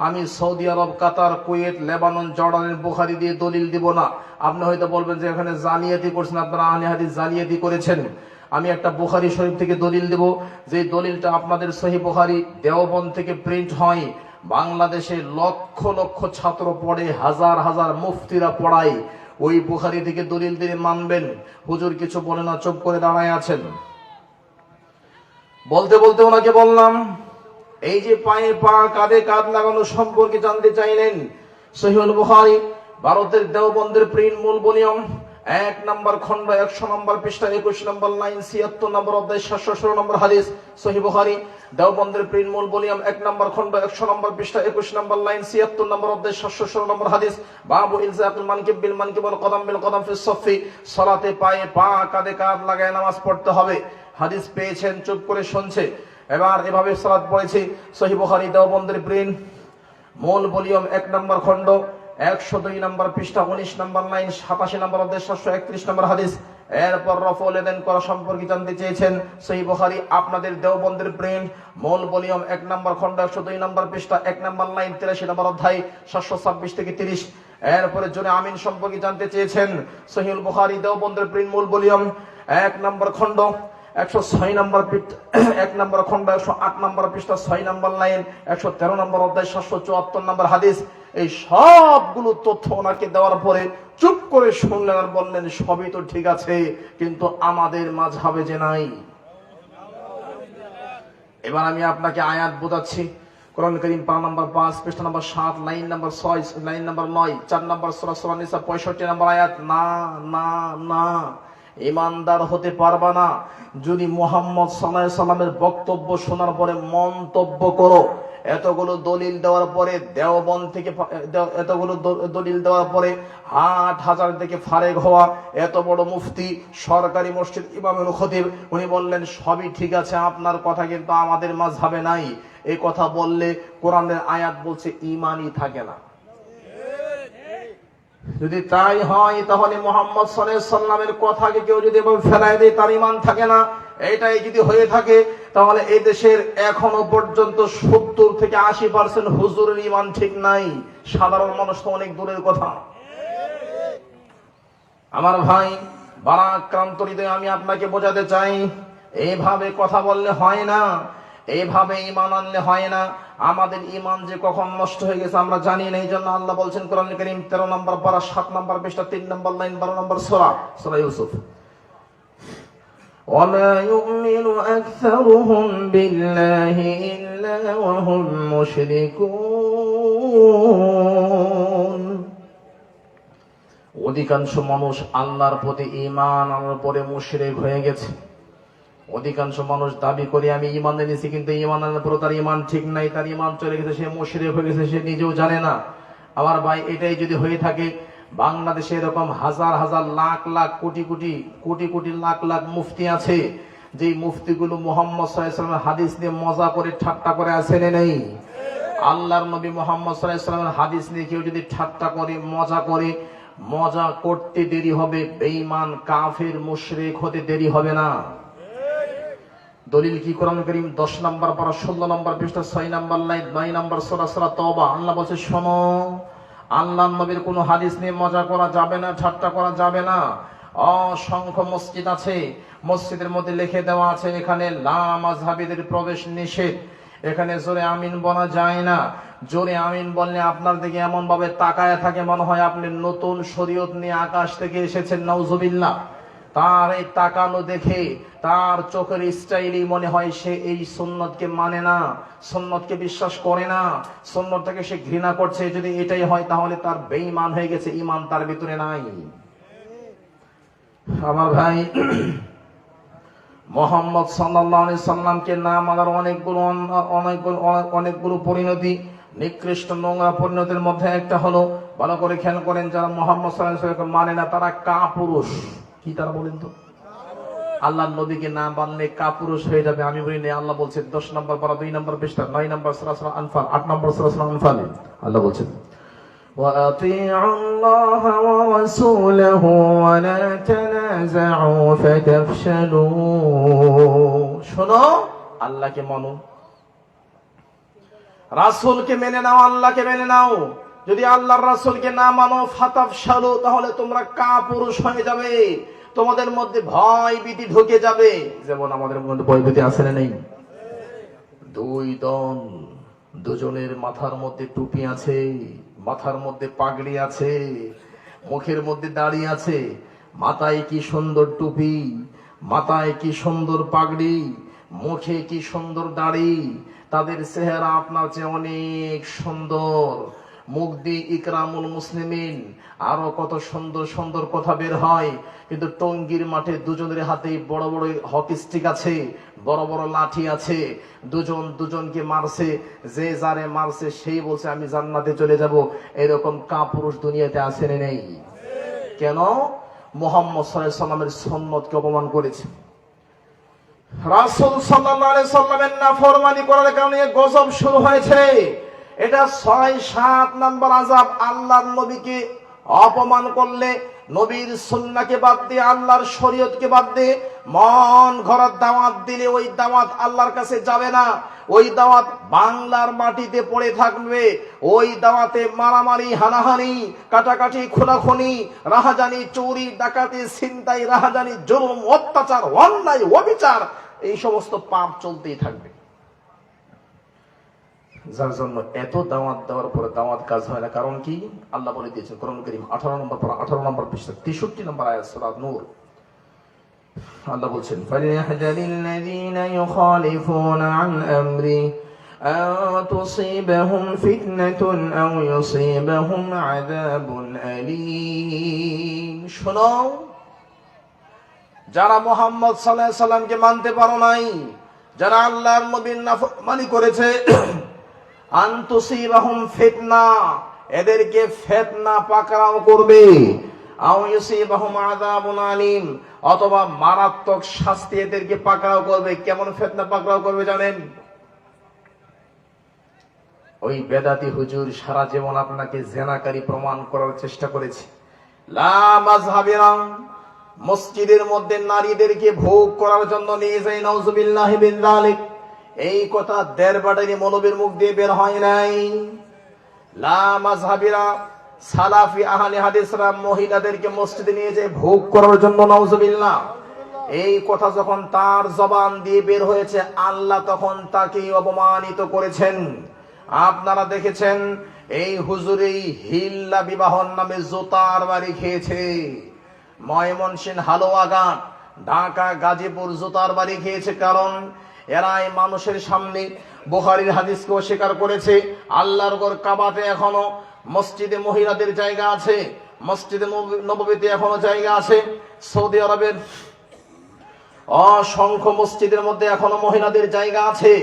Speaker 1: আমি সৌদি আরব, কাতার, কুয়েত, লেবানন, জর্ডানের বুখারী দিয়ে দলিল দিব না। আপনি হয়তো বলবেন যে এখানে জালিয়াতি করছেন, আপনারা আহলে হাদিস জালিয়াতি করেছেন। আমি একটা বুখারী শরীফ থেকে দলিল দেব, যে দলিলটা আপনাদের সহিহ বুখারী দেওবন্দ থেকে প্রিন্ট হয়। বাংলাদেশে লক্ষ লক্ষ ছাত্র পড়ে, হাজার হাজার মুফতিরা পড়ায়। ওই বুখারী থেকে দলিল দিয়ে মানবেন। হুজুর কিছু বলে না, চুপ করে দাঁড়ায় আছেন। বলতে বলতে ওনাকে বললাম, এই যে পায়ে পা, কাঁধে কাঁধ লাগানো সম্পর্কে জানতে চাইলেন। সহিহুল বুখারী, ভারতের দেওবন্দের প্রিন্ট, মূল ভলিউম, 1 নম্বর খণ্ড, 100 নম্বর পৃষ্ঠা, 21 নম্বর লাইন, 76 নম্বর অধ্যায়, 716 নম্বর হাদিস। সহিহ বুখারী, দেওবন্দের প্রিন্ট, মূল ভলিউম, 1 নম্বর খণ্ড, 100 নম্বর পৃষ্ঠা, 21 নম্বর লাইন, 76 নম্বর অধ্যায়, 716 নম্বর হাদিস। বাবু ইলজাকুল মানকিব বিল মানকিব ওয়াল কদম বিল কদম ফিস সফি। সালাতে পায়ে পা, কাঁধে কাঁধ লাগায় নামাজ পড়তে হবে। হাদিস পেয়েছেন, চুপ করে শুনছে। এবার এভাবে সালাত পড়েছি। সহিহ বুখারী, দেওবন্দের প্রিন্ট, মূল ভলিউম, 1 নম্বর খণ্ড, 102 নম্বর পৃষ্ঠা, 19 নম্বর লাইন, 87 নম্বর অধ্যায়, 731 নম্বর হাদিস। এরপর রফউল ইয়াদাইন করা সম্পর্কে জানতে চেয়েছেন। সহিহ বুখারী, আপনাদের দেওবন্দের প্রিন্ট, মূল ভলিউম, 1 নম্বর খণ্ড, 102 নম্বর পৃষ্ঠা, 1 নম্বর লাইন, 83 নম্বর অধ্যায়, 726 থেকে 30। এরপরে জোরে আমিন সম্পর্কে জানতে চেয়েছেন। সহিহুল বুখারী, দেওবন্দের প্রিন্ট, মূল ভলিউম, 1 নম্বর খণ্ড, 106 নম্বর 1 নম্বর খণ্ড, 108 নম্বর পৃষ্ঠা, 6 নম্বর লাইন, 113 নম্বর অধ্যায়, 774 নম্বর হাদিস। এই সবগুলো তথ্য ওনাকে দেওয়ার পরে চুপ করে শুনলেন আর বললেন, সবই তো ঠিক আছে, কিন্তু আমাদের মাযহাবে যে নাই। এবার আমি আপনাকে আয়াত বোঝাচ্ছি। কোরআন কারীম পারা নম্বর 5, পৃষ্ঠা নম্বর 7, লাইন নম্বর 6, লাইন নম্বর 9, 4 নম্বর সূরা সূরা নিসা 65 নম্বর আয়াত। না না না, ইমানদার হতে পারবা না যদি মুহাম্মদ সাল্লাল্লাহু আলাইহি সাল্লামের বক্তব্য শোনার পরে মন্তব্য করো। এতগুলো দলিল দেওয়ার পরে, দেওবন্দ থেকে এতগুলো দলিল দেওয়ার পরে হাট হাজার থেকে ফারেক হওয়া এত বড় মুফতি, সরকারি মসজিদ ইমামুল খতিব, উনি বললেন সবই ঠিক আছে, আপনার কথা কিন্তু আমাদের মাযহাবে নাই। এই কথা বললে কোরআনের আয়াত বলছে ঈমানই থাকে না। যদি তাই হয় তাহলে মুহাম্মদ সাল্লাল্লাহু আলাইহি সাল্লামের কথাকে কেউ যদি ফেলায় দেয়, তার ঈমান থাকে না। এটাই যদি হয়ে থাকে তাহলে এই দেশের এখনো পর্যন্ত 70 থেকে 80% হুজুরের ঈমান ঠিক নাই। সাধারণ মানুষ তো অনেক দূরের কথা। আমার ভাই, বারাক্রান্ত হৃদয়ে আমি আপনাকে বোঝাতে চাই, এইভাবে কথা বললে হয় না, এইভাবে ঈমান আনলে হয় না। আমাদের ঈমান যে কখন নষ্ট হয়ে গেছে আমরা জানি না। এই জন্য আল্লাহ বলছেন কোরআন কারীম 13 নম্বর পারা, 7 নম্বর পৃষ্ঠা, 3 নম্বর লাইন, 12 নম্বর সূরা, সূরা ইউসুফ। وَمَا يُؤْمِنُ أَكْثَرُهُم بِاللَّهِ إِلَّا وَهُمْ مُشْرِكُونَ। অধিকাংশ মানুষ আল্লাহর প্রতি ঈমান আনার পরে মুশরিক হয়ে গেছে। অধিকাংশ মানুষ দাবি করে আমি ঈমান এনেছি, কিন্তু ঈমান আনার পরে তার ঈমান ঠিক নাই, তার ঈমান চলে গেছে, সে মুশরিক হয়ে গেছে, সে নিজেও জানে না। আমার ভাই, এটাই যদি হয়ে থাকে, বাংলাদেশে এরকম হাজার হাজার, লাখ লাখ, কোটি কোটি, কোটি কোটি, লাখ লাখ মুফতি আছে, যে মুফতিগুলো মুহাম্মদ সাল্লাল্লাহু আলাইহি ওয়াসাল্লামের হাদিস নিয়ে মজা করে, ঠাট্টা করে আসেন নেই। আল্লাহর নবী মুহাম্মদ সাল্লাল্লাহু আলাইহি ওয়াসাল্লামের হাদিস নিয়ে কেউ যদি ঠাট্টা করে, মজা করে, মজা করতে দেরি হবে, বেঈমান, কাফের, মুশরিক হতে দেরি হবে না। দলিল কি? কোরআন কারীম 10 নম্বর পারা, 16 নম্বর পৃষ্ঠা, 6 নম্বর লাইন, 9 নম্বর সূরা, সূরা তাওবা। আল্লাহ বলছে, শোনো, আল্লাহর নবীর কোনো হাদিস নিয়ে মজা করা যাবে না, ঠাট্টা করা যাবে না। অসংখ্য মসজিদ আছে, মসজিদের মধ্যে লিখে দেওয়া আছে এখানে লা মাযহাবীদের প্রবেশ নিষেধ, এখানে জোরে আমিন বলা যায় না। জোরে আমিন বললে আপনার দিকে এমন ভাবে তাকায় থাকে, মনে হয় আপনি নতুন শরীয়ত নিয়ে আকাশ থেকে এসেছেন, নাউজুবিল্লাহ। তার এই তাকানো দেখে, তার চোখের স্টাইলই মনে হয় সে এই সুন্নতকে মানে না, সুন্নতকে বিশ্বাস করে না, সুন্নতটাকে সে ঘৃণা করছে। যদি এটাই হয় তাহলে তার বেঈমান হয়ে গেছে, ঈমান তার ভিতরে নাই। আমার ভাই, মুহাম্মদ সাল্লাল্লাহু আলাইহি সাল্লামকে না মানার অনেকগুলো পরিণতি, নিকৃষ্ট নোংরা পরিণতির মধ্যে একটা হলো, ভালো করে খেয়াল করেন, যারা মুহাম্মদ সাল্লাল্লাহু আলাইহি সাল্লামকে মানে না তারা কাপুরুষ। কি তারা বলেন তো? আল্লাহর নবীকে না মানলে কাপুরুষ হয়ে যাবে। আমি বলি না, আল্লাহ বলছেন 10 নম্বর পারা, 2 নম্বর পৃষ্ঠা, 9 নম্বর সূরা সূরা আনফাল, 8 নম্বর সূরা সূরা আনফাল। আল্লাহ বলছেন, وَأَطِيعُوا اللَّهَ وَرَسُولَهُ وَلَا تَنَازَعُوا فَتَفْشَلُوا। শোনো, আল্লাহকে মানো, রাসূলকে মেনে নাও, আল্লাহকে মেনে নাও। যদি আল্লাহর রাসূলকে না মানো ফাতাফশালু, তাহলে তোমরা কাপুরুষ হয়ে যাবে, তোমাদের মধ্যে ভয় ভীতি ঢুকে যাবে। যেমন আমাদের মধ্যে ভয় ভীতি আছে না নেই? দুই দল, দুজনের মাথার মধ্যে টুপি আছে, মাথার মধ্যে পাগড়ি আছে, মুখের মধ্যে দাড়ি আছে। মাথায় কি সুন্দর টুপি, মাথায় কি সুন্দর পাগড়ি, মুখে কি সুন্দর দাড়ি। তাদের চেহারা আপনার চেয়ে অনেক সুন্দর। মুখ দিয়ে ইকরামুল মুসলিমিন, আরো কত সুন্দর সুন্দর কথা বের হয়। কিন্তু টঙ্গীর মাঠে দুজনের হাতেই বড় বড় হকি স্টিক আছে, বড় বড় লাঠি আছে। দুজন দুজনকে মারছে, যে যারে মারছে সেই বলছে আমি জান্নাতে চলে যাব। এরকম কাপুরুষ দুনিয়াতে আছে না নেই? কেন? মুহাম্মদ সাল্লাল্লাহু আলাইহি সাল্লামের সুন্নতকে অপমান করেছে। রাসূল সাল্লাল্লাহু আলাইহি সাল্লামের নাফরমানি করার কারণে গজব শুরু হয়েছে। এটা ৬-৭ নাম্বার আযাব। আল্লাহর নবীকে অপমান করলে, নবীর সুন্নাহকে বাদ দিয়ে, আল্লাহর শরীয়তকে বাদ দিয়ে মন ঘরার দাওয়াত দিলে ওই দাওয়াত আল্লাহর কাছে যাবে না। ওই দাওয়াত বাংলার মাটিতে পড়ে থাকবে। ওই দাওয়াতে মারামারি, হানাহানি, কাটাকাটি, খুনাখুনি, রাহাজানি, চুরি, ডাকাতি, ছিনতাই, রাহাজানি, জুলুম, অত্যাচার, অন্যায়, অবিচার, এই সমস্ত পাপ চলতেই থাকবে। যার জন্য এত দাওয়াত দেওয়ার পরে দাওয়াত কাজ হয় না। কারণ কি? আল্লাহ বলে দিয়েছেন কোরআন কারীম 18 নম্বর পৃষ্ঠা 63 নম্বর আয়াত সূরা নূর। আল্লাহ বলছেন ফালিয়াহযারিল্লাযীনা ইউখালিফুনা আন আমরি আন তুসিবাহুম ফিতনাতুন আও ইউসিবাহুম আযাবুন আলীম। শোনো, যারা মুহাম্মদ সাল্লাল্লাহু আলাইহি সাল্লামকে মানতে পারো নাই, যারা আল্লাহর নবীর নাফরমানি করেছে, আন তুসিবাহুম ফিতনা, এদেরকে ফিতনা পাকড়াও করবে। আও ইউসিবাহুম আযাবুন আলীম, অথবা মারাত্মক শাস্তি এদেরকে পাকড়াও করবে। কেমন ফিতনা পাকড়াও করবে জানেন? ওই বেদাতি হুজুর সারা জীবন আপনাকে জিনাকারী প্রমাণ করার চেষ্টা করেছে। লা মাযহাবিরা, মসজিদের মধ্যে নারীদেরকে ভোগ করার জন্য নিয়ে যায়, নাউযুবিল্লাহি মিন যালিক। এই কথা দেড়বাটারি মৌলবীর মুখ দিয়ে বের হয় নাই। লা মাযহাবিরা, সালাফি আহলে হাদিসরা মহিলাদেরকে মসজিদে নিয়ে যায় ভোগ করার জন্য, নাউযুবিল্লাহ। এই কথা যখন তার জবান দিয়ে বের হয়েছে, আল্লাহ তখন তাকে অপমানিত করেছেন। আপনারা দেখেছেন এই হুজুরেই হিল্লা বিবাহর নামে জোতার বাড়ি খেয়েছে। ময়মনসিংহ, হালুয়াঘাট, ঢাকা, গাজীপুর জোতার বাড়ি খেয়েছে। কারণ এরাই মানুষের সামনে বুখারীর হাদিসকে অস্বীকার করেছে। আল্লাহর ঘর কাবাতে এখনো, মসজিদে মহিলাদের জায়গা আছে, মসজিদে নববীতে এখনো জায়গা আছে। সৌদি আরবের অসংখ্য মসজিদের মধ্যে এখনো মহিলাদের জায়গা আছে।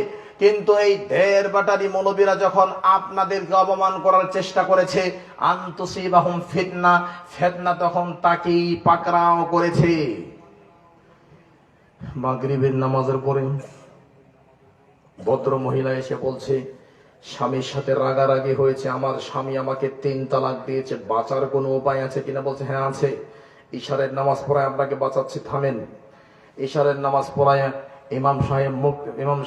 Speaker 1: কিন্তু এই দেড় বাটারি মৌলবীরা যখন আপনাদেরকে অপমান করার চেষ্টা করেছে, আন তুসিবাহুম ফিতনা, ফিতনা তখন তাকেই পাকড়াও করেছে। মাগরিবের নামাজের পরে ভদ্র মহিলা এসে বলছে, স্বামীর সাথে রাগারাগি হয়েছে, আমার স্বামী আমাকে 3 তালাক দিয়েছে, বাঁচার কোনো উপায় আছে কিনা? বলছে হ্যাঁ আছে। ইশারের নামাজ পড়ায় আপনাকে বাঁচাচ্ছি, থামেন। ইশারের নামাজ পড়ায় ইমাম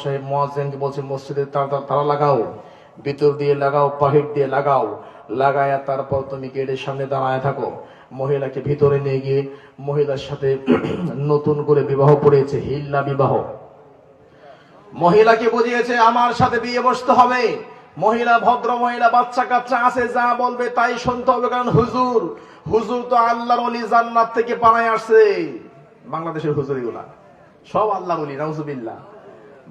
Speaker 1: সাহেব মুয়াজ্জিনকে বলছে মসজিদে তালা লাগাও, ভিতর দিয়ে লাগাও, বাহির দিয়ে লাগাও, লাগায়া তারপর তুমি গেটের সামনে দাঁড়ায় থাকো। মহিলাকে ভিতরে নিয়ে গিয়ে মহিলার সাথে নতুন করে বিবাহ করেছে, হিল্লা বিবাহ। মহিলাকে বুঝিয়েছে আমার সাথে বিয়ে বসতে হবে। মহিলা ভদ্র মহিলা, বাচ্চা কাচ্চা আছে, যা বলবে তাই শুনতে হবে। কারণ হুজুর তো আল্লাহর ওলি, জান্নাত থেকে পালায় আসছে। বাংলাদেশের হুজুর এগুলা সব আল্লাহর ওলি, নাউযুবিল্লাহ।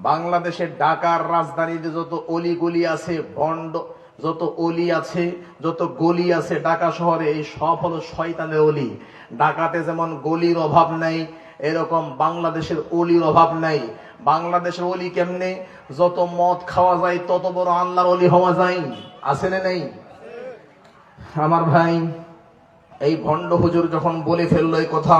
Speaker 1: বাংলাদেশের ঢাকার রাজধানীতে যত অলি গলি আছে, ভণ্ড যত অলি আছে, যত গলি আছে ঢাকা শহরে, এই সব হলো শয়তানের অলি। ঢাকাতে যেমন গলির অভাব নাই, এরকম বাংলাদেশের অলির অভাব নাই। বাংলাদেশের অলি কেমনে? যত মদ খাওয়া যায় তত বড় আল্লাহর অলি হওয়া যায়, আছে না নেই? আমার ভাই, এই ভণ্ড হুজুর যখন বলে ফেললো এই কথা,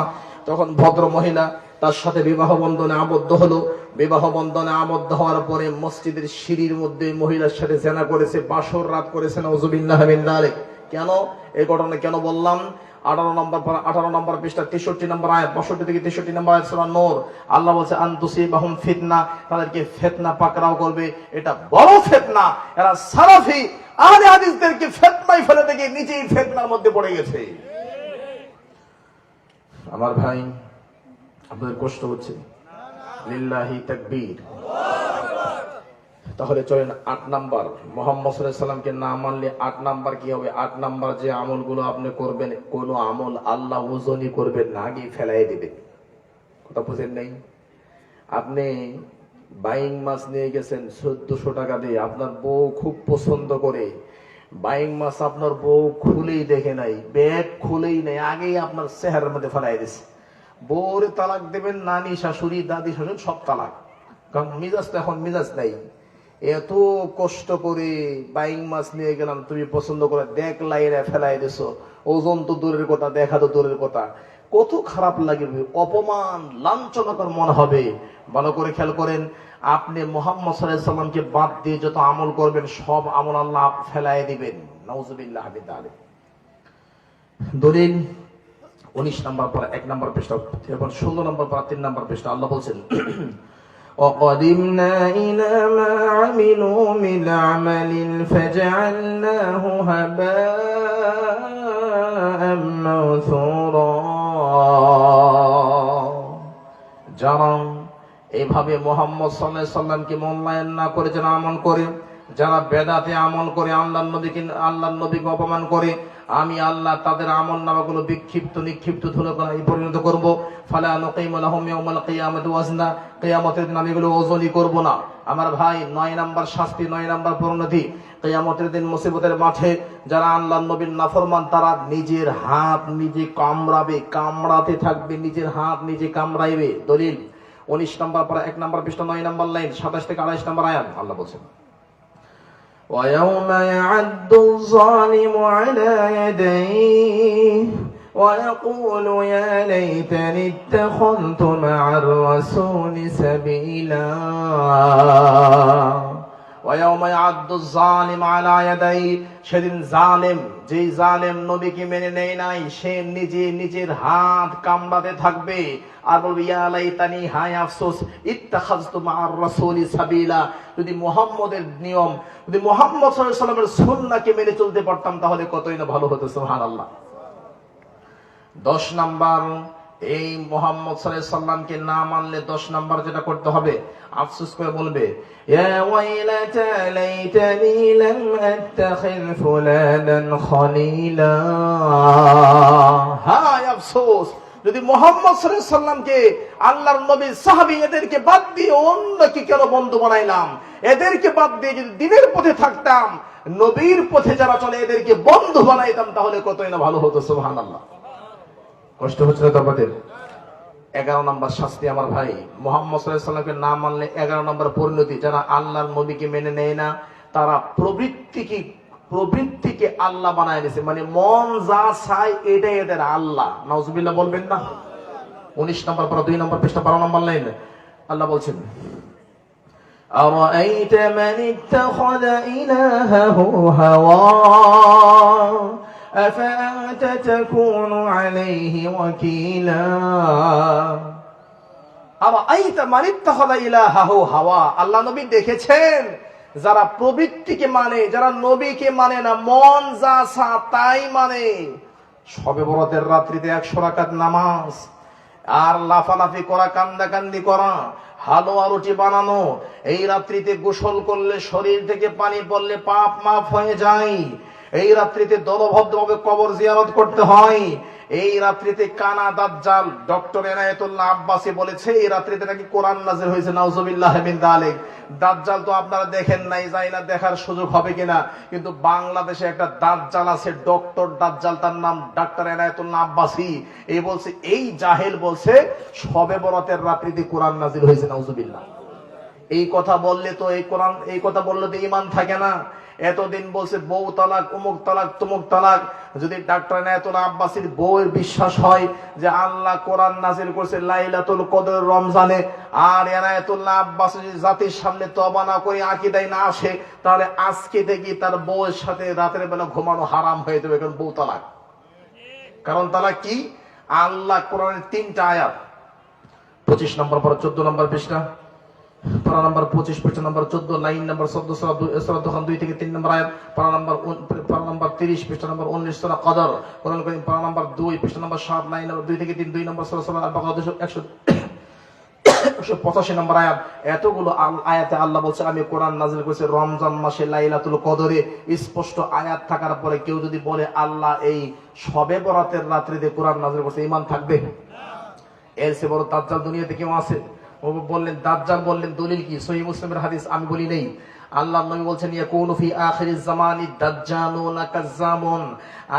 Speaker 1: তখন ভদ্র মহিলা তার সাথে বিবাহ বন্ধনে আবদ্ধ হলো। বিবাহ বন্ধনে আবদ্ধ হওয়ার পরে মসজিদের সিঁড়ির মধ্যে মহিলার সাথে জেনা করেছে, বাসর রাত করেছে, নাউযুবিল্লাহি মিন যালিক। কেন এই ঘটনা কেন বললাম? 18 নম্বর পৃষ্ঠা 63 নম্বর আয়াত, 62 থেকে 63 নম্বর আয়াত সূরা নূর। আল্লাহ বলছে আনতুসিবাহুম ফিতনা, তাদেরকে ফিতনা পাকড়াও করবে। এটা বড় ফিতনা। এরা সালাফি আহলে হাদিসদেরকে ফিতনায় ফেলে থেকে নিজেই ফিতনার মধ্যে পড়ে গেছে। আমার ভাই, আপনাদের কষ্ট হচ্ছে? লিল্লাহি তাকবীর। তাহলে চলেন 8 নাম্বার, মুহাম্মদ সাল্লাল্লাহু আলাইহি সাল্লামকে না মানলে 8 নাম্বার কি হবে? 8 নাম্বার যে আমলগুলো আপনি করবেন, কোন আমল আল্লাহ ওজনই করবেন না, আগে ফেলাই দিবেন। কথা বুঝেন নাই? আপনি বাইং মাছ নিয়ে গেছেন 1400 টাকা দিয়ে, আপনার বউ খুব পছন্দ করে। বাইং মাছ আপনার বউ খুলেই দেখে নাই, ব্যাগ খুলেই নাই, আগেই আপনার চেহারার মধ্যে ফেলাই দিছে। বউরে তালাক দেবেন, নানি শাশুড়ি দাদি শাশুড়ি সব তালাক, কারণ মিজাজ তো এখন মিজাজ নাই। এত কষ্ট করে বাইং মাছ নিয়ে গেলাম, তুমি পছন্দ করে দেখলাই রে ফেলাই দিছো। ওজন তো দূরের কথা, দেখা তো দূরের কথা, কত খারাপ লাগবে, অপমান লাঞ্ছনাকর মনে হবে। ভালো করে খেয়াল করেন, আপনি মুহাম্মদ সাল্লাল্লাহু আলাইহি সাল্লামকে বাদ দিয়ে যত আমল করবেন সব আমল আল্লাহ ফেলাই দিবেন। নাউজুবিল্লাহ মিন যালিক। দলিল 19 নম্বর পারা 1 নম্বর পৃষ্ঠা, এবং 16 নম্বর পারা 3 নম্বর পৃষ্ঠা। আল্লাহ বলছেন وَقَدِمْنَا إِلَى مَا عَمِلُوا مِنْ عَمَلٍ فَجَعَلْنَاهُ هَبَاءً مَنثُورًا। যারা এইভাবে মুহাম্মদ সাল্লাল্লাহু আলাইহি সাল্লামকে মূল্যায়ন না করে যারা আমল করে, যারা বেদাতে আমল করে, আল্লাহর নবীকে অপমান করে, আমি আল্লাহ তাদের আমল নামাগুলো বিক্ষিপ্ত নিক্ষিপ্ত ধুলোয় পরিণত করব। ফালা নুকিমু লাহুম ইয়াউমাল কিয়ামাতি ওয়াজনা, কিয়ামতের দিন আমি এগুলো ওজনই করব না। আমার ভাই, 9 নাম্বার শাস্তি, 9 নাম্বার পরিণতি। কিয়ামতের দিন মুসিবতের মাঠে যারা আল্লাহর নবীর নাফরমান, তারা নিজের হাত নিজে কামড়াতে থাকবে, নিজের হাত নিজে কামড়াইবে। দলিল 19 নাম্বার পারা 1 নাম্বার পৃষ্ঠা 9 নাম্বার লাইন 27 থেকে 28 নাম্বার আয়াত। আল্লাহ বলেন وَيَوْمَ يَعَضُّ الظَّالِمُ عَلَى يَدَيْهِ وَيَقُولُ يَا لَيْتَنِي اتَّخَذْتُ مَعَ الرَّسُولِ سَبِيلًا وَيَوْمَ يَعَضُّ الظَّالِمُ عَلَى يَدَيْهِ, সেদিন জালেম, যেই জালেম নবীকে মেনে নেয় নাই, সে নিজের হাত কামড়াতে থাকবে আর বলবে ইয়া লাইতানি, হায় আফসোস, ইত্তাখাযতু মা'আর রাসূলি সাবিলা, যদি মুহাম্মদের নিয়ম, যদি মুহাম্মদ সাল্লাল্লাহু আলাইহি ওয়াসাল্লামের সুন্নাহকে মেনে চলতে পারতাম তাহলে কতই না ভালো হতো। সুবহানাল্লাহ। 10 নাম্বার, এই মুহাম্মদ সাল্লাল্লাহু আলাইহি সাল্লামকে না মানলে 10 নাম্বার যেটা করতে হবে, আফসোস করে বলবে ইয়া ওয়াইলাতা লাইতানি লাম আত্তাখিয ফুলানান খলিলা, হায় আফসোস, যদি মুহাম্মদ সাল্লাল্লাহু আলাইহি সাল্লামকে, আল্লাহর নবী, সাহাবী এদেরকে বাদ দিয়ে অন্যকে কেন বন্ধু বানাইলাম? এদেরকে বাদ দিয়ে যদি দ্বীনের পথে থাকতাম, নবীর পথে যারা চলে এদেরকে বন্ধু বানাইতাম তাহলে কতই না ভালো হতো। সুবহানাল্লাহ। কষ্ট হচ্ছে না তোমাদের? 11 নম্বর শাস্তি আমার ভাই, মুহাম্মদ সাল্লাল্লাহু আলাইহি সাল্লামকে না মানলে 11 নম্বর পরিণতি, যারা আল্লাহর নবীকে মেনে নেয় না, তারা প্রবৃত্তিকে আল্লাহ বানায় দিয়েছে, মানে মন যা চায় এটাই এদের আল্লাহ। নাউজুবিল্লাহ বলবেন না? 19 নম্বর পর 2 নম্বর পৃষ্ঠা 12 নম্বর লাইন আল্লাহ বলছেন أَرَأَيْتَ مَنِ اتَّخَذَ إِلَٰهَهُ هَوَاهُ أَفَأَنتَ تَكُونُ عَلَيْهِ وَكِيلًا। أَرَأَيْتَ مَنِ اتَّخَذَ إِلَٰهَهُ هَوَاهُ, আল্লাহ নবী দেখেছেন যারা প্রবৃত্তিকে মানে, যারা নবীকে মানে না, মন যা তাই মানে। শবে বরাতের রাত্রিতে 100 রাকাত নামাজ, আর লাফালাফি করা, কান্দাকান্দি করা, হালুয়া রুটি বানানো, এই রাত্রিতে গোসল করলে শরীর থেকে পানি পড়লে পাপ মাফ হয়ে যায়, এই রাত্রিতে দলবদ্ধভাবে কবর জিয়ারত করতে হয়, এই রাত্রিতে কানা দাজ্জাল, ডক্টর এনায়েতুল্লাহ আব্বাসী বলেছে এই রাত্রিতে নাকি কোরআন নাযিল হয়েছে। নাউজুবিল্লাহ মিন যালিক। দাজ্জাল তো আপনারা দেখেন নাই, যাই না দেখার সুযোগ হবে কিনা, কিন্তু বাংলাদেশে একটা দাজ্জাল আছে, ডক্টর দাজ্জাল, তার নাম ডাক্তার এনায়েতুল্লাহ আব্বাসী। এই বলছে, এই জাহেল বলছে শবে বরাতের রাত্রিতে কোরআন নাযিল হয়েছে। নাউজুবিল্লাহ। এই কথা বললে তো এই কথা বললে তো ঈমান থাকে না। এতদিন বলছে বউ তালাক, অমুক তালাক, তমুক তালাক। যদি ডাক্তার এনায়েতুল্লাহ আব্বাসীর বউয়ের বিশ্বাস হয় যে আল্লাহ কোরআন নাযিল করছে লাইলাতুল কদর রমজানে, আর এনায়েতুল্লাহ আব্বাসী যদি জাতির সামনে তওবা না করে আকীদায় না আসে, তাহলে আজকে থেকে তার বউয়ের সাথে রাতের বেলা ঘুমানো হারাম হয়ে যাবে, কারণ বউ তালাক। কারণ তারা কি? আল্লাহ কোরআনের 3টা আয়াত, 25 নম্বর পর 14 নম্বর পৃষ্ঠা, পারা নাম্বার 25 পৃষ্ঠা নাম্বার 14, লাইন নাম্বার 14 সূরা দুখান 2 থেকে 3 নম্বর আয়াত, পারা নাম্বার 30 পৃষ্ঠা নাম্বার 19 সূরা কদর, কোরআন কারীম পারা নাম্বার 2 পৃষ্ঠা নাম্বার 7, লাইন নাম্বার 2 থেকে 3, 2 নম্বর সূরা সূরা আল-বাকারা 185 নম্বর আয়াত। এতগুলো আয়াতে আল্লাহ বলছে আমি কোরআন নাযিল করেছি রমজান মাসে লাইলাতুল কদরে। স্পষ্ট আয়াত থাকার পরে কেউ যদি বলে আল্লাহ এই শবে বরাতের রাত্রিতে কোরআন নাযিল করেছে, ঈমান থাকবে? এর চেয়ে বড় দাজ্জাল দুনিয়াতে কেউ আছে? ও বললেন দাজ্জাল, বললেন দলিল কি? সহিহ মুসলিমের হাদিস, আমি বলি নেই। আল্লাহর নবী বলছেন ইয়াকুনু ফি আখিরিজ জামানি দাজ্জালুনা কাজ্জামুন,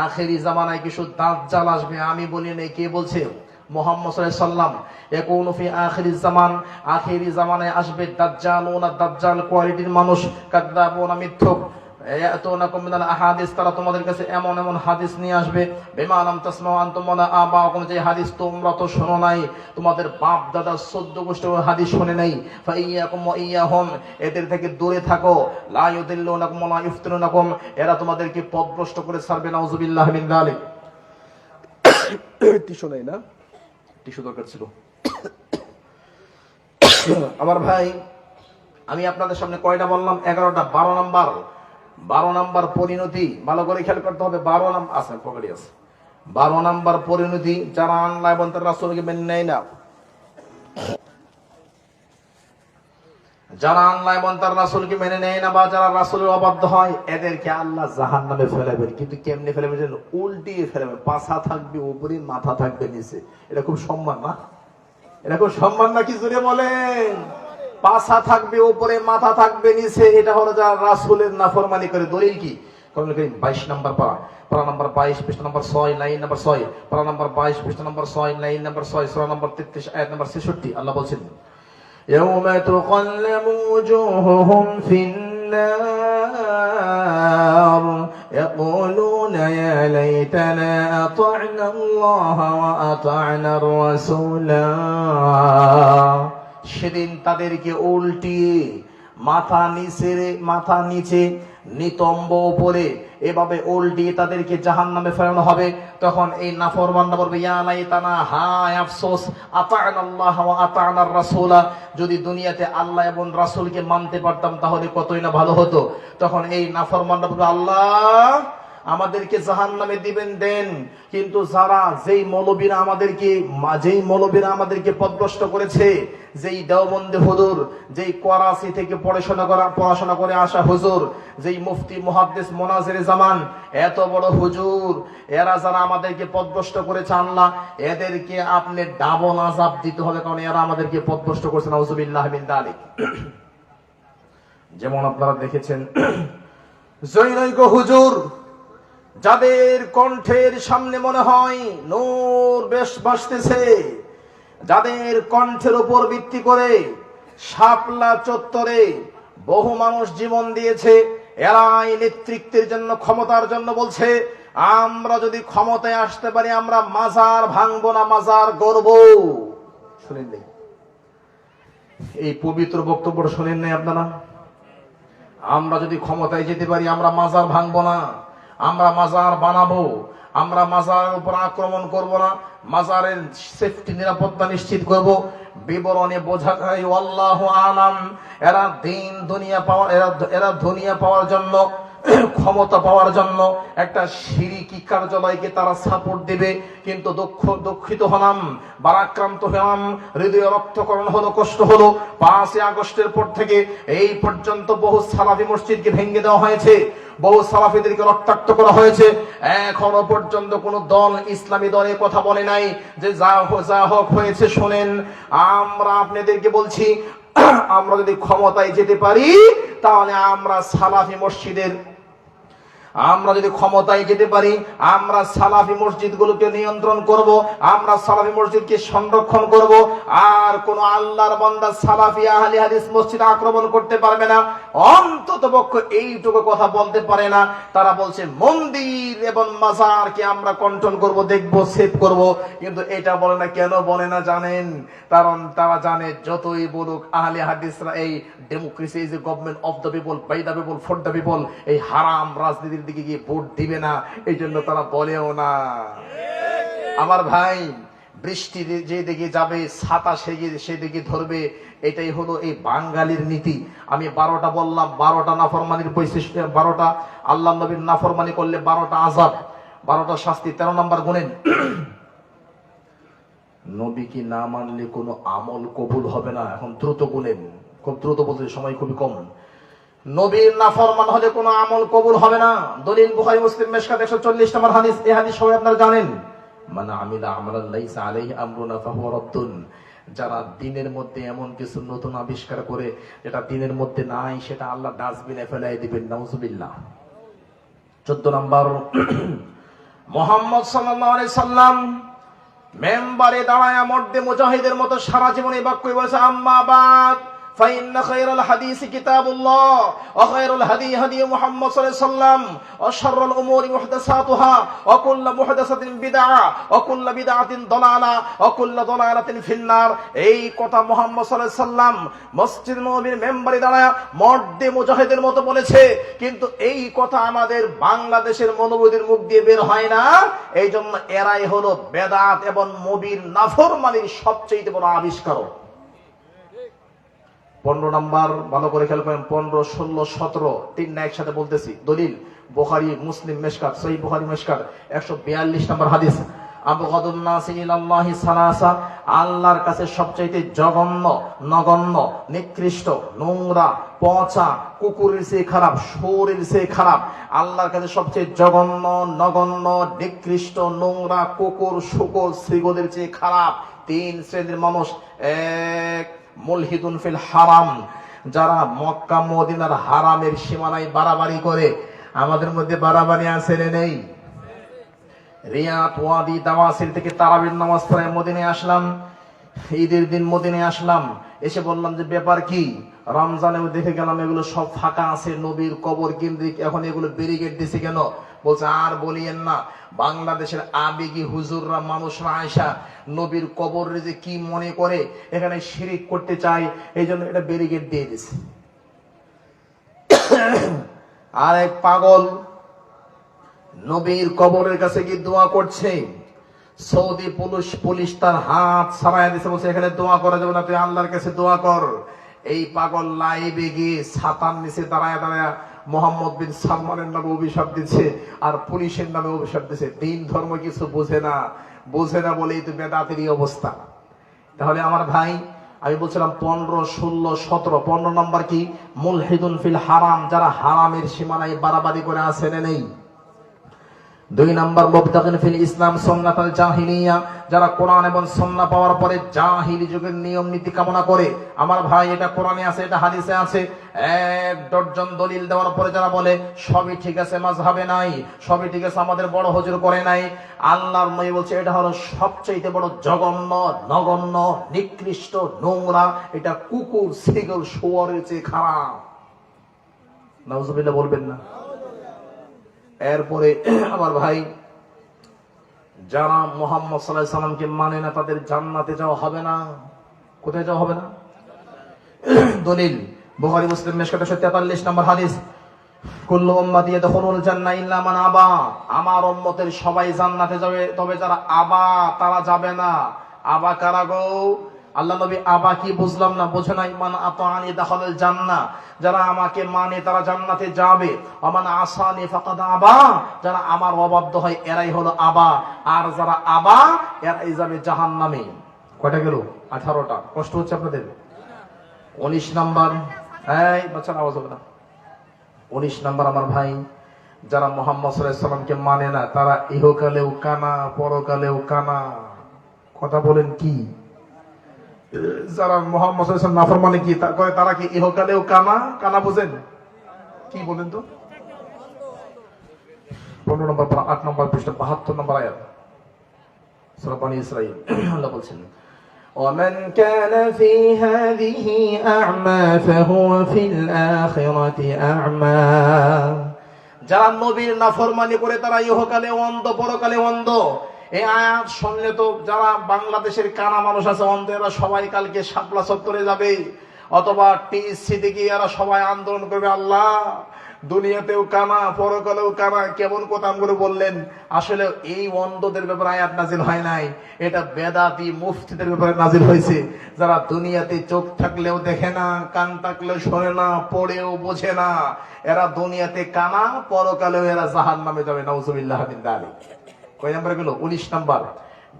Speaker 1: আখিরি জামানায় কিছু দাজ্জাল আসবে। আমি বলি নেই, কে বলছে? মুহাম্মদ সাল্লাল্লাহু আলাইহি সাল্লাম। ইয়াকুনু ফি আখিরিজ জামান, আখিরি জামানায় আসবে দাজ্জালুনা, দাজ্জাল কোয়ালিটির মানুষ, কাযযাবুনা, মিথ্যুক, ইয়াতুনাকুম মিনাল আহাদিস, তারা তোমাদের কাছে এমন এমন হাদিস নিয়ে আসবে, বিমা লাম তাসমাউ আনতুম ওয়ালা আবাউকুম, যে হাদিস তোমরা তো শোনো নাই, তোমাদের বাপ দাদা 14 গোষ্ঠী ওই হাদিস শুনে নাই। ফাইয়াকুম ওয়া ইয়াহুম, এদের থেকে দূরে থাকো। লা ইউদিল্লুনাকুম ওয়া লা ইফতিনুনাকুম, এরা তোমাদেরকে পথভ্রষ্ট করে ছাড়বে। নাউযুবিল্লাহি মিন যালিক। টিস্যু নাই না? টিস্যু দরকার ছিল। আমার ভাই, আমি আপনাদের সামনে কয়টা বললাম? 11টা। 12 নাম্বার পরিণতি, ভালো করে খেয়াল করতে হবে। 12 নাম্বার আছে, পকেটে আছে। 12 নাম্বার পরিণতি, যারা আল্লাহ এবং তার রাসূলকে মেনে নেয় না, যারা আল্লাহ এবং তার রাসূলকে মেনে নেয় না বা যারা রাসূলের অবাধ্য হয়, এদেরকে আল্লাহ জাহান্নামে ফেলাবেন। কিন্তু কেমনে ফেলাবেন? উল্টিয়ে ফেলাবেন। পাছা থাকবে উপরে, মাথা থাকবে নিচে। এটা খুব সম্মান না? এটা খুব সম্মান না? কি জোরে বলেন? পাছা থাকবে উপরে, মাথা থাকবে নিচে। এটা হলো যারা রাসূলের নাফরমানি করে। দলিল কি? কোরআন কারীম 22 নম্বর পারা নাম্বার 22 পৃষ্ঠা নাম্বার 6, লাইন নাম্বার 6, পারা নাম্বার 22 পৃষ্ঠা নাম্বার 6, লাইন নাম্বার 6, সূরা নাম্বার 33 আয়াত নাম্বার 66। আল্লাহ বলেন ইয়াউমা তুকাল্লামু ওজুহুহুম ফিন-নার ইয়াকুলুনা ইয়া লাইতানা আতা'না আল্লাহ ওয়া আতা'না আর-রাসূলা। সেদিন তাদেরকে উল্টিয়ে মাথা নিচে নিতম্ব উপরে এভাবে উল্টিয়ে তাদেরকে জাহান্নামে ফেলানো হবে। তখন এই নাফরমানরা বলবে ইয়া লাইতানা, হায় আফসোস, আতা'না আল্লাহ ওয়া আতা'না আর-রাসূলা, যদি দুনিয়াতে আল্লাহ এবং রাসূলকে মানতে পারতাম তাহলে কতই না ভালো হতো। তখন এই নাফরমানরা বলবে আল্লাহ আমাদেরকে জাহান্নামে দিবেন, দেন। কিন্তু যেই মৌলবীরা আমাদেরকে পথভ্রষ্ট করেছে, যেই দেওবন্দি হুজুর, যেই করাচি থেকে পড়াশোনা করে আসা হুজুর, যেই মুফতি মুহাদ্দিস মুনাজির জামান, এত বড় হুজুর, এরা যারা আমাদেরকে পথভ্রষ্ট করেছে আল্লাহ, এদেরকে আপনি ডাবল আযাব দিতে হবে, কারণ এরা আমাদেরকে পথভ্রষ্ট করেছে। নাউযুবিল্লাহি মিন যালিক। যেমন আপনারা দেখেছেন জৈনৈক হুজুর, যাদের কণ্ঠের সামনে মনে হয় নূর বেশ ভাসতেছে, যাদের কণ্ঠের উপর ভিত্তি করে শাপলা চত্বরে বহু মানুষ জীবন দিয়েছে, এরাই নেতৃত্বের জন্য, ক্ষমতার জন্য বলছে আমরা যদি ক্ষমতায় আসতে পারি আমরা মাজার ভাঙবো না, মাজার গড়ব। শুনেন নাই? এই পবিত্র বক্তব্য শুনেন নাই আপনারা? আমরা যদি ক্ষমতায় যেতে পারি আমরা মাজার ভাঙবো না, আমরা মাজার বানাবো, আমরা মাজারের উপর আক্রমণ করব না, মাজারের সেফটি, নিরাপত্তা নিশ্চিত করব। বিবরণে বোঝা যায় আল্লাহু আলাম, এরা দুনিয়া পাওয়ার জন্য, ক্ষমতা পাওয়ার জন্য একটা শিরকি কার্যালয়কে তারা সাপোর্ট দিবে। কিন্তু দুঃখিত হলাম, বারাক্রান্ত হলাম, হৃদয় রক্তকরণ হলো, কষ্ট হলো। 5ই আগস্টের পর থেকে এই পর্যন্ত বহু সালাফি মসজিদকে ভেঙে দেওয়া হয়েছে, বহু সালাফিদেরকে রক্তাক্ত করা হয়েছে। এখনো পর্যন্ত কোন দল, ইসলামী দলের কথা বলে নাই যে যা হোক হয়েছে। শোনেন, আমরা আপনাদেরকে বলছি, আমরা যদি ক্ষমতায় যেতে পারি তাহলে আমরা সালাফি মসজিদগুলোকে নিয়ন্ত্রণ করব, আমরা সালাফি মসজিদকে সংরক্ষণ করব। আর কোন আল্লাহর বান্দা সালাফি আহলে হাদিস মসজিদ আক্রমণ করতে পারবে না, অন্তত পক্ষে এইটুকু কথা বলতে পারে না। তারা বলছে মন্দির এবং মাজারকে আমরা কন্ট্রোল করব, দেখব, সেভ করব, কিন্তু এটা বলে না। কেন বলে না জানেন? কারণ তারা জানে যতই বলুক আহলে হাদিসরা এই democracy is a government of the people, by the people, for the people, এই হারাম রাজনীতির দিকে গিয়ে ভোট দিবে না, এই জন্য তারা বলেও না। আমার ভাই, বৃষ্টি যেদিকে যাবে ছাতা সেদিকে ধরবে, এটাই হলো এই বাঙালির নীতি। আমি 12টা বললাম, 12টা নাফরমানির বৈশিষ্ট্য, 12টা আল্লাহ নবীর নাফরমানি করলে 12টা আযাব, 12টা শাস্তি। 13 নম্বর গুনেন, নবীকে না মানলে কোনো আমল কবুল হবে না। এখন দ্রুত গুনেন, খুব দ্রুত বলতে সময় খুবই কম। নবীর নাফরমান হলে কোনো আমল কবুল হবে না। দলিল বুখারী মুসলিম মিশকাত 140 নম্বর হাদিস। এই হাদিস সবাই আপনারা জানেন। মান আমিলা আমালান লাইসা আলাইহি আমরুনা ফাহুয়া রাদ্দুন। যারা দিনের মধ্যে এমন কিছু নতুন আবিষ্কার করে যেটা দিনের মধ্যে নাই, সেটা আল্লাহ ডাস্টবিনে ফেলাই দিবেন, নাউজুবিল্লাহ। 14 নম্বর, মুহাম্মদ সাল্লাল্লাহু আলাইহি সাল্লাম মেম্বারে দাঁড়ায় মর্দে মুজাহিদের মতো সারা জীবন এই বাক্যই বলেছে, আম্মা বাদ ফাইন্না খায়রাল হাদিসি কিতাবুল্লাহ ওয়া খায়রুল হাদী হাদী মুহাম্মদ সাল্লাল্লাহু আলাইহি ওয়াসাল্লাম ওয়া শাররুল উমুরি মুহদাসাতুহা ওয়া কুল্লু মুহদাসাতিন বিদআহ ওয়া কুল্লু বিদআতিন দালালা ওয়া কুল্লু দালালাতিন ফিন্নার। এই কথা মুহাম্মদ সাল্লাল্লাহু আলাইহি ওয়াসাল্লাম মসজিদ নববীর মেম্বারে দাঁড়ায় মর্দে মুজাহিদের মতো বলেছে, কিন্তু এই কথা আমাদের বাংলাদেশের মৌলবীদের মুখ দিয়ে বের হয় না। এই জন্য এরাই হলো বেদাত এবং নবীর নাফরমানির সবচেয়ে বড় আবিষ্কারক। 15 নম্বর, ভালো করে খেয়াল করেন, 15, 16, 17 তিনটা একসাথে বলতেছি। দলিল বুখারী মুসলিম মিশকাত, সহিহ বুখারী মিশকাত 142 নম্বর হাদিস। আবগাদুন নাসি ইলাল্লাহি সালাসা, আল্লাহর কাছে সবচেয়ে জঘন্য, নগণ্য, নিকৃষ্ট, নোংরা, পচা, কুকুরের চেয়ে খারাপ, শুয়োরের চেয়ে খারাপ। আল্লাহর কাছে সবচেয়ে জঘন্য, নগণ্য, নিকৃষ্ট, নোংরা, কুকুর, শূকর, শ্রীগদের চেয়ে খারাপ 3 শ্রেণীর মানুষ। এক, মুলহিদুন ফিল হারাম, যারা মক্কা মদিনার হারামের সীমানায় বাড়াবাড়ি করে। আমাদের মধ্যে বাড়াবাড়ি আছে না নেই? রিয়াদ, ওয়াদি, দাওয়াসির থেকে তারাবির নামাজ পড়ে মদিনায় আসলাম, ঈদের দিন মদিনায় আসলাম, এসে বললাম যে ব্যাপার কি? রমজানেও দেখে গেলাম এগুলো সব ফাঁকা আছে, নবীর কবর কেন্দ্রিক, এখন এগুলো ব্যারিকেড দিছে কেন? বলছে আর বলিয়েন না, বাংলাদেশের আবেগী হুজুররা, মানুষরা আয়সা নবীর কবর যে কি মনে করে, এখানে শিরিক করতে চায়, এই জন্য এটা ব্যারিকেড দিয়ে দিছে। আর এক পাগল নবীর কবরের কাছে গিয়ে দোয়া করছে, সৌদি পুলিশ তার হাত ছাড়াই দিছে, বলছে এখানে দোয়া করা যাবে না, তুই আল্লাহর কাছে দোয়া কর। এই পাগল লাইভে গিয়ে ছাতার নিচে দাঁড়ায় দাঁড়ায় মোহাম্মদ বিন সালমানের নামে অভিশাপ দিচ্ছে আর পুলিশের নামে অভিশাপ দিচ্ছে। দিন ধর্ম কিছু বোঝে না বলেই তো বেদাতেরই অবস্থা। তাহলে আমার ভাই, আমি বলছিলাম 15, 16, 17, 15 নম্বর কি? মুলহিদুন ফিল হারাম, যারা হারামের সীমানায় বাড়াবাড়ি করে আছে না নেই? 2 নম্বর, মুবতাগিন ফিল ইসলাম সুন্নাতাল জাহিলিয়া, যারা কোরআন এবং সুন্নাহ পাওয়ার পরে জাহিলি যুগের নিয়ম নীতি কামনা করে। আমার ভাই, এটা কোরআনে আছে, এটা হাদিসে আছে। 1 ডজন দলিল দেওয়ার পরে যারা বলে সবই ঠিক আছে, মাযহাবে নাই, সবই ঠিক আছে, আমাদের বড় হুজুর করে নাই, আল্লাহর নবী বলছে এটা হলো সবচেয়ে বড় জঘন্য, নগণ্য, নিকৃষ্ট, নোংরা, এটা কুকুর, ছাগল, শুয়োরের চেয়ে খারাপ। নাউজুবিল্লাহ বলবেন না? এরপরে আমার ভাই, যারা মুহাম্মদ সাল্লাল্লাহু আলাইহি সাল্লামকে মানে না, তাদের জান্নাতে যাওয়া হবে না। কোথায় যাওয়া হবে না? দলিল বুখারী মুসলিম মিশকাত 143 নম্বর হাদিস। কুল্লু উম্মতি ইয়াদখুলুল জান্নাহ ইল্লা মান আবা, আমার উম্মতের সবাই জান্নাতে যাবে, তবে যারা আবা তারা যাবে না। আবা কারা গো? আল্লাহ নবী আবা কি বুঝলাম না, বোঝে নাই। মান আতানি দাখালাল জান্নাহ, যারা আমাকে মানে তারা জান্নাতে যাবে। ওমান আসানি ফাকাদ আবা, যারা আমার অবাধ্য হয় এরাই হলো আবা, আর যারা আবা এরাই যাবে জাহান্নামে। কয়টা গেল? 18টা। কষ্ট হচ্ছে আপনাদের? 19 নম্বর, এই বাচ্চারা আওয়াজ হবে না। 19 নম্বর আমার ভাই, যারা মুহাম্মদ সাল্লাল্লাহু আলাইহি সাল্লামকে মানে না, তারা ইহকালেও কানা, পরকালেও কানা। কথা বলেন কি? যারা মুহাম্মদ সাল্লাল্লাহু আলাইহি ওয়াসাল্লাম নাফরমানি কি করে, তারা কি ইহকালেও কানা? কানা বুঝেন কি বলেন তো? 15 নম্বর, 8 নম্বর পৃষ্ঠা, 72 নম্বর আয়াত, সূরা বনী ইসরাঈল। আল্লাহ বলছেন, ومن كان في هذه أعمى فهو في الآخرة أعمى, যারা নবীর নাফরমানি করে তারা ইহকালে অন্ধ, পরকালে অন্ধ। এই আয়াত শুনলে তো যারা বাংলাদেশের কানা মানুষ আছে অন্ধ, এরা সবাই কালকে শাপলা চত্বরে যাবে। অথবা টিএসসিতে গিয়ে এরা সবাই আন্দোলন করবে, আল্লাহ দুনিয়াতেও কানা পরকালেও কানা, কেমন কথা করে বললেন। আসলে এই অন্ধদের ব্যাপারে আয়াত নাজিল হয় নাই, এটা বেদাতি মুফতিদের ব্যাপারে নাজিল হয়েছে, যারা দুনিয়াতে চোখ থাকলেও দেখে না, কান থাকলেও শোনে না, পড়েও বোঝে না, এরা দুনিয়াতে কানা, পরকালেও এরা জাহান্নামে যাবে। নাউজুবিল্লাহ মিন যালিক। কয় নাম্বার গেল? 19 নাম্বার।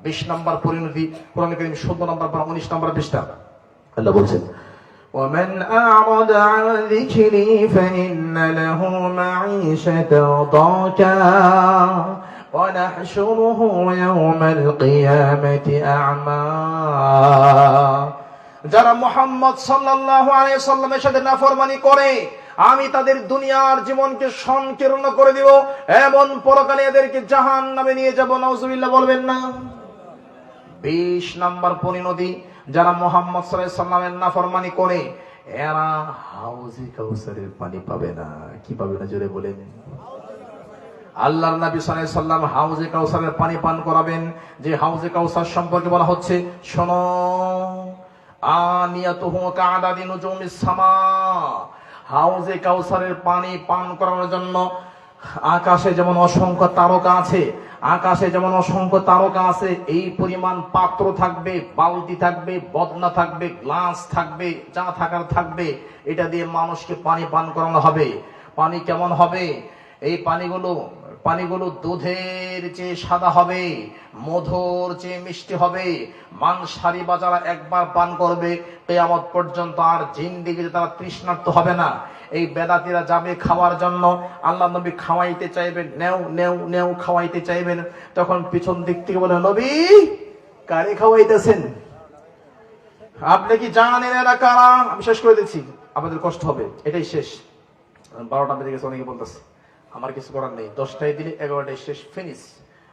Speaker 1: 20 নাম্বার পরিণতি, কোরআন কারীম 14 নাম্বার 19 নাম্বার পৃষ্ঠা। আল্লাহ বলছেন,
Speaker 2: ومن أعرض عن ذكري فإن له معيشة ضنكا ونحشره يوم القيامة أعمى।
Speaker 1: যারা মুহাম্মদ সাল্লাল্লাহু আলাইহি সাল্লামের সাথে নাফরমানি করে, আমি তাদের দুনিয়ার জীবনকে সংকীর্ণ করে দিব এবং পরকালে এদেরকে জাহান্নামে নিয়ে যাব। নাউজুবিল্লাহ বলবেন না? 20 নাম্বার পরিণতি, যারা মুহাম্মদ সাল্লাল্লাহু আলাইহি সাল্লামের নাফরমানি করে, এরা হাউজে কাউসারের পানি পাবে না। কি পাবে না? জোরে বলেন। আল্লাহর নবী সাল্লাল্লাহু আলাইহি সাল্লাম হাউজে কাউসারের পানি পান করাবেন। যে হাউজে কাউসার সম্পর্কে বলা হচ্ছে, শোনো, আনিয়াতুহু কাআদাদি নুজুমিস সামা। হাউজে কাউসারের পানি পান করানোর জন্য আকাশে যেমন অসংখ্য তারকা আছে, আকাশে যেমন অসংখ্য তারকা আছে, এই পরিমাণ পাত্র থাকবে, বালতি থাকবে, বদনা থাকবে, গ্লাস থাকবে, যা থাকার থাকবে, এটা দিয়ে মানুষকে পানি পান করানো হবে। পানি কেমন হবে? এই পানিগুলো দুধের চেয়ে সাদা হবে, মধুর চেয়ে মিষ্টি হবে। মানসারি বা যারা একবার পান করবে, কিয়ামত পর্যন্ত আর জিন্দেগিতে তারা তৃষ্ণার্ত হবে না। এই বেদাতীরা যাবে খাওয়ার জন্য, আল্লাহ নবী খাওয়াইতে চাইবেন, নেও নেও নেও খাওয়াইতে চাইবেন, তখন পিছন দিক থেকে বলে, নবী কারে খাওয়াইতেছেন? আপনি কি জানেন এরা কারা? আমি শেষ করে দিচ্ছি, আপনাদের কষ্ট হবে, এটাই শেষ। 12টা বেজে গেছে, অনেকে বলতেছে, আমার কিছু করার নেই, 10টায় দিলে 11টায় শেষ, ফিনিশ।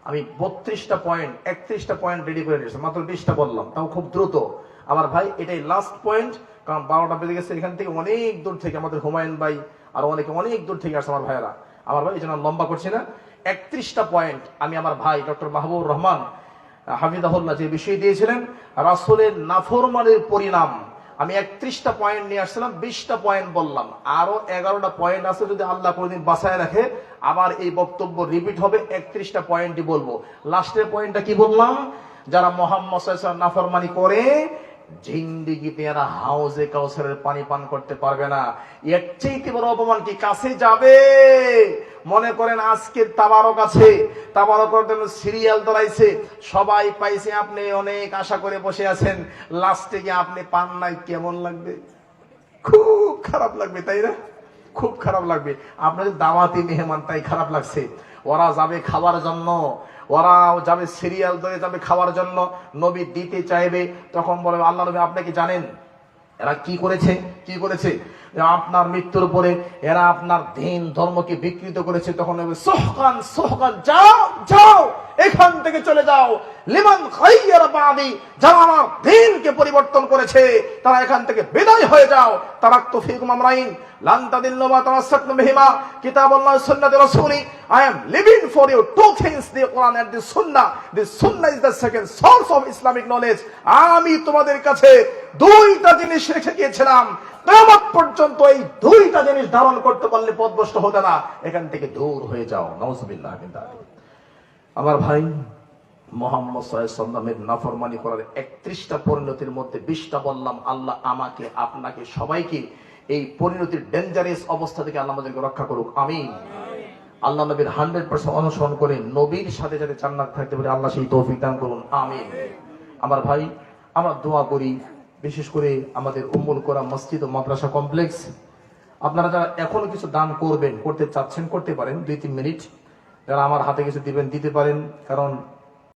Speaker 1: আমি 32টা পয়েন্ট 31টা পয়েন্ট রেডি করে নিয়েছি, মাত্র 20টা বললাম, তাও খুব দ্রুত। আমার ভাই এটাই লাস্ট পয়েন্ট, কারণ 12টা বেজে গেছে। এখান থেকে অনেক দূর থেকে আমাদের হুমায়ুন ভাই আর অনেকে অনেক দূর থেকে আসছে আমার ভাইয়েরা। আমার ভাই এই জন্য লম্বা করছি না। 31টা পয়েন্ট আমি আমার ভাই ডক্টর মাহবুবুর রহমান হাফিজাহুল্লাহ যে বিষয় দিয়েছিলেন, রাসূলের নাফরমানের পরিণাম, আমি 31টা পয়েন্ট নিয়ে আসছিলাম, 20টা পয়েন্ট বললাম, আরো 11টা পয়েন্ট আছে, যদি আল্লাহ কোনদিন বাঁচায় রাখে আবার এই বক্তব্য রিপিট হবে, 31টা পয়েন্টই বলবো। লাস্টের পয়েন্টটা কি বললাম? যারা মুহাম্মদ সাল্লাল্লাহু আলাইহি ওয়াসাল্লাম নাফরমানি করে, জিন্দেগিতে এরা হাউজে কাউসারের পানি পান করতে পারবে না। এর চাইতে বড় অপমান কি কাছে যাবে? মনে করেন আজকের তাবারক আছে, তাবারকের জন্য সিরিয়াল ধরাইছে, সবাই পাইছে, আপনি অনেক আশা করে বসে আছেন, লাস্টে গিয়ে আপনি পান নাই, কেমন লাগবে? খুব খারাপ লাগবে, তাই না? খুব খারাপ লাগবে। আপনাদের দাওয়াতি মেহমান, তাই খারাপ লাগছে। ওরা যাবে খাবার জন্য, ওরাও যাবে সিরিয়াল ধরে যাবে খাওয়ার জন্য, নবী দিতে চাইবে, তখন বলে, আল্লাহ নবী আপনি কি জানেন এরা কি করেছে? কি করেছে? আপনার মৃত্যুর পরে এরা আপনার দিন ধর্মকে বিকৃত করেছে। তখন সোহকান সোহকান, যাও যাও, এখান থেকে চলে যাও। লিমান খাইয়ারা বাদি, যারা আমার দিনকে পরিবর্তন করেছে তারা এখান থেকে বিদায় হয়ে যাও। তারাকতু ফীকুম আমরাইন লান তাদিল্লু মা তামাসসাকতুম বিহিমা কিতাবুল্লাহ ওয়া সুন্নাতি রাসূলি। I am living for you two things, the Quran and the Sunnah. The Sunnah is the second source of Islamic knowledge. আমি তোমাদের কাছে দুইটা জিনিস রেখে গিয়েছিলাম, কিয়ামত পর্যন্ত এই দুইটা জিনিস ধারণ করতে পারলে পথভ্রষ্ট হতে না, এখান থেকে দূর হয়ে যাও। নাউজুবিল্লাহ মিন যালিক। আমার ভাই, মুহাম্মদ সাল্লাল্লাহু আলাইহি ওয়াসাল্লামের নাফরমানি করার 31টা পরিণতির মধ্যে 20টা বললাম। আল্লাহ আমাকে, আপনাকে, সবাইকে এই পরিণতির ডেঞ্জারাস অবস্থা থেকে আল্লাহ আমাদেরকে রক্ষা করুক, আমিন। আল্লাহ নবীর 100% অনুসরণ করে নবীর সাথে যাতে জান্নাত থাকতে পারে, আল্লাহ সেই তৌফিক দান করুন, আমিন। আমার ভাই, আমরা দোয়া করি, বিশেষ করে আমাদের উম্মুল কোরআন মসজিদ ও মাদ্রাসা কমপ্লেক্স, আপনারা যারা এখনো কিছু দান করবেন, করতে চাচ্ছেন, করতে পারেন, 2-3 মিনিট। যারা আমার হাতে কিছু দিবেন, দিতে পারেন, কারণ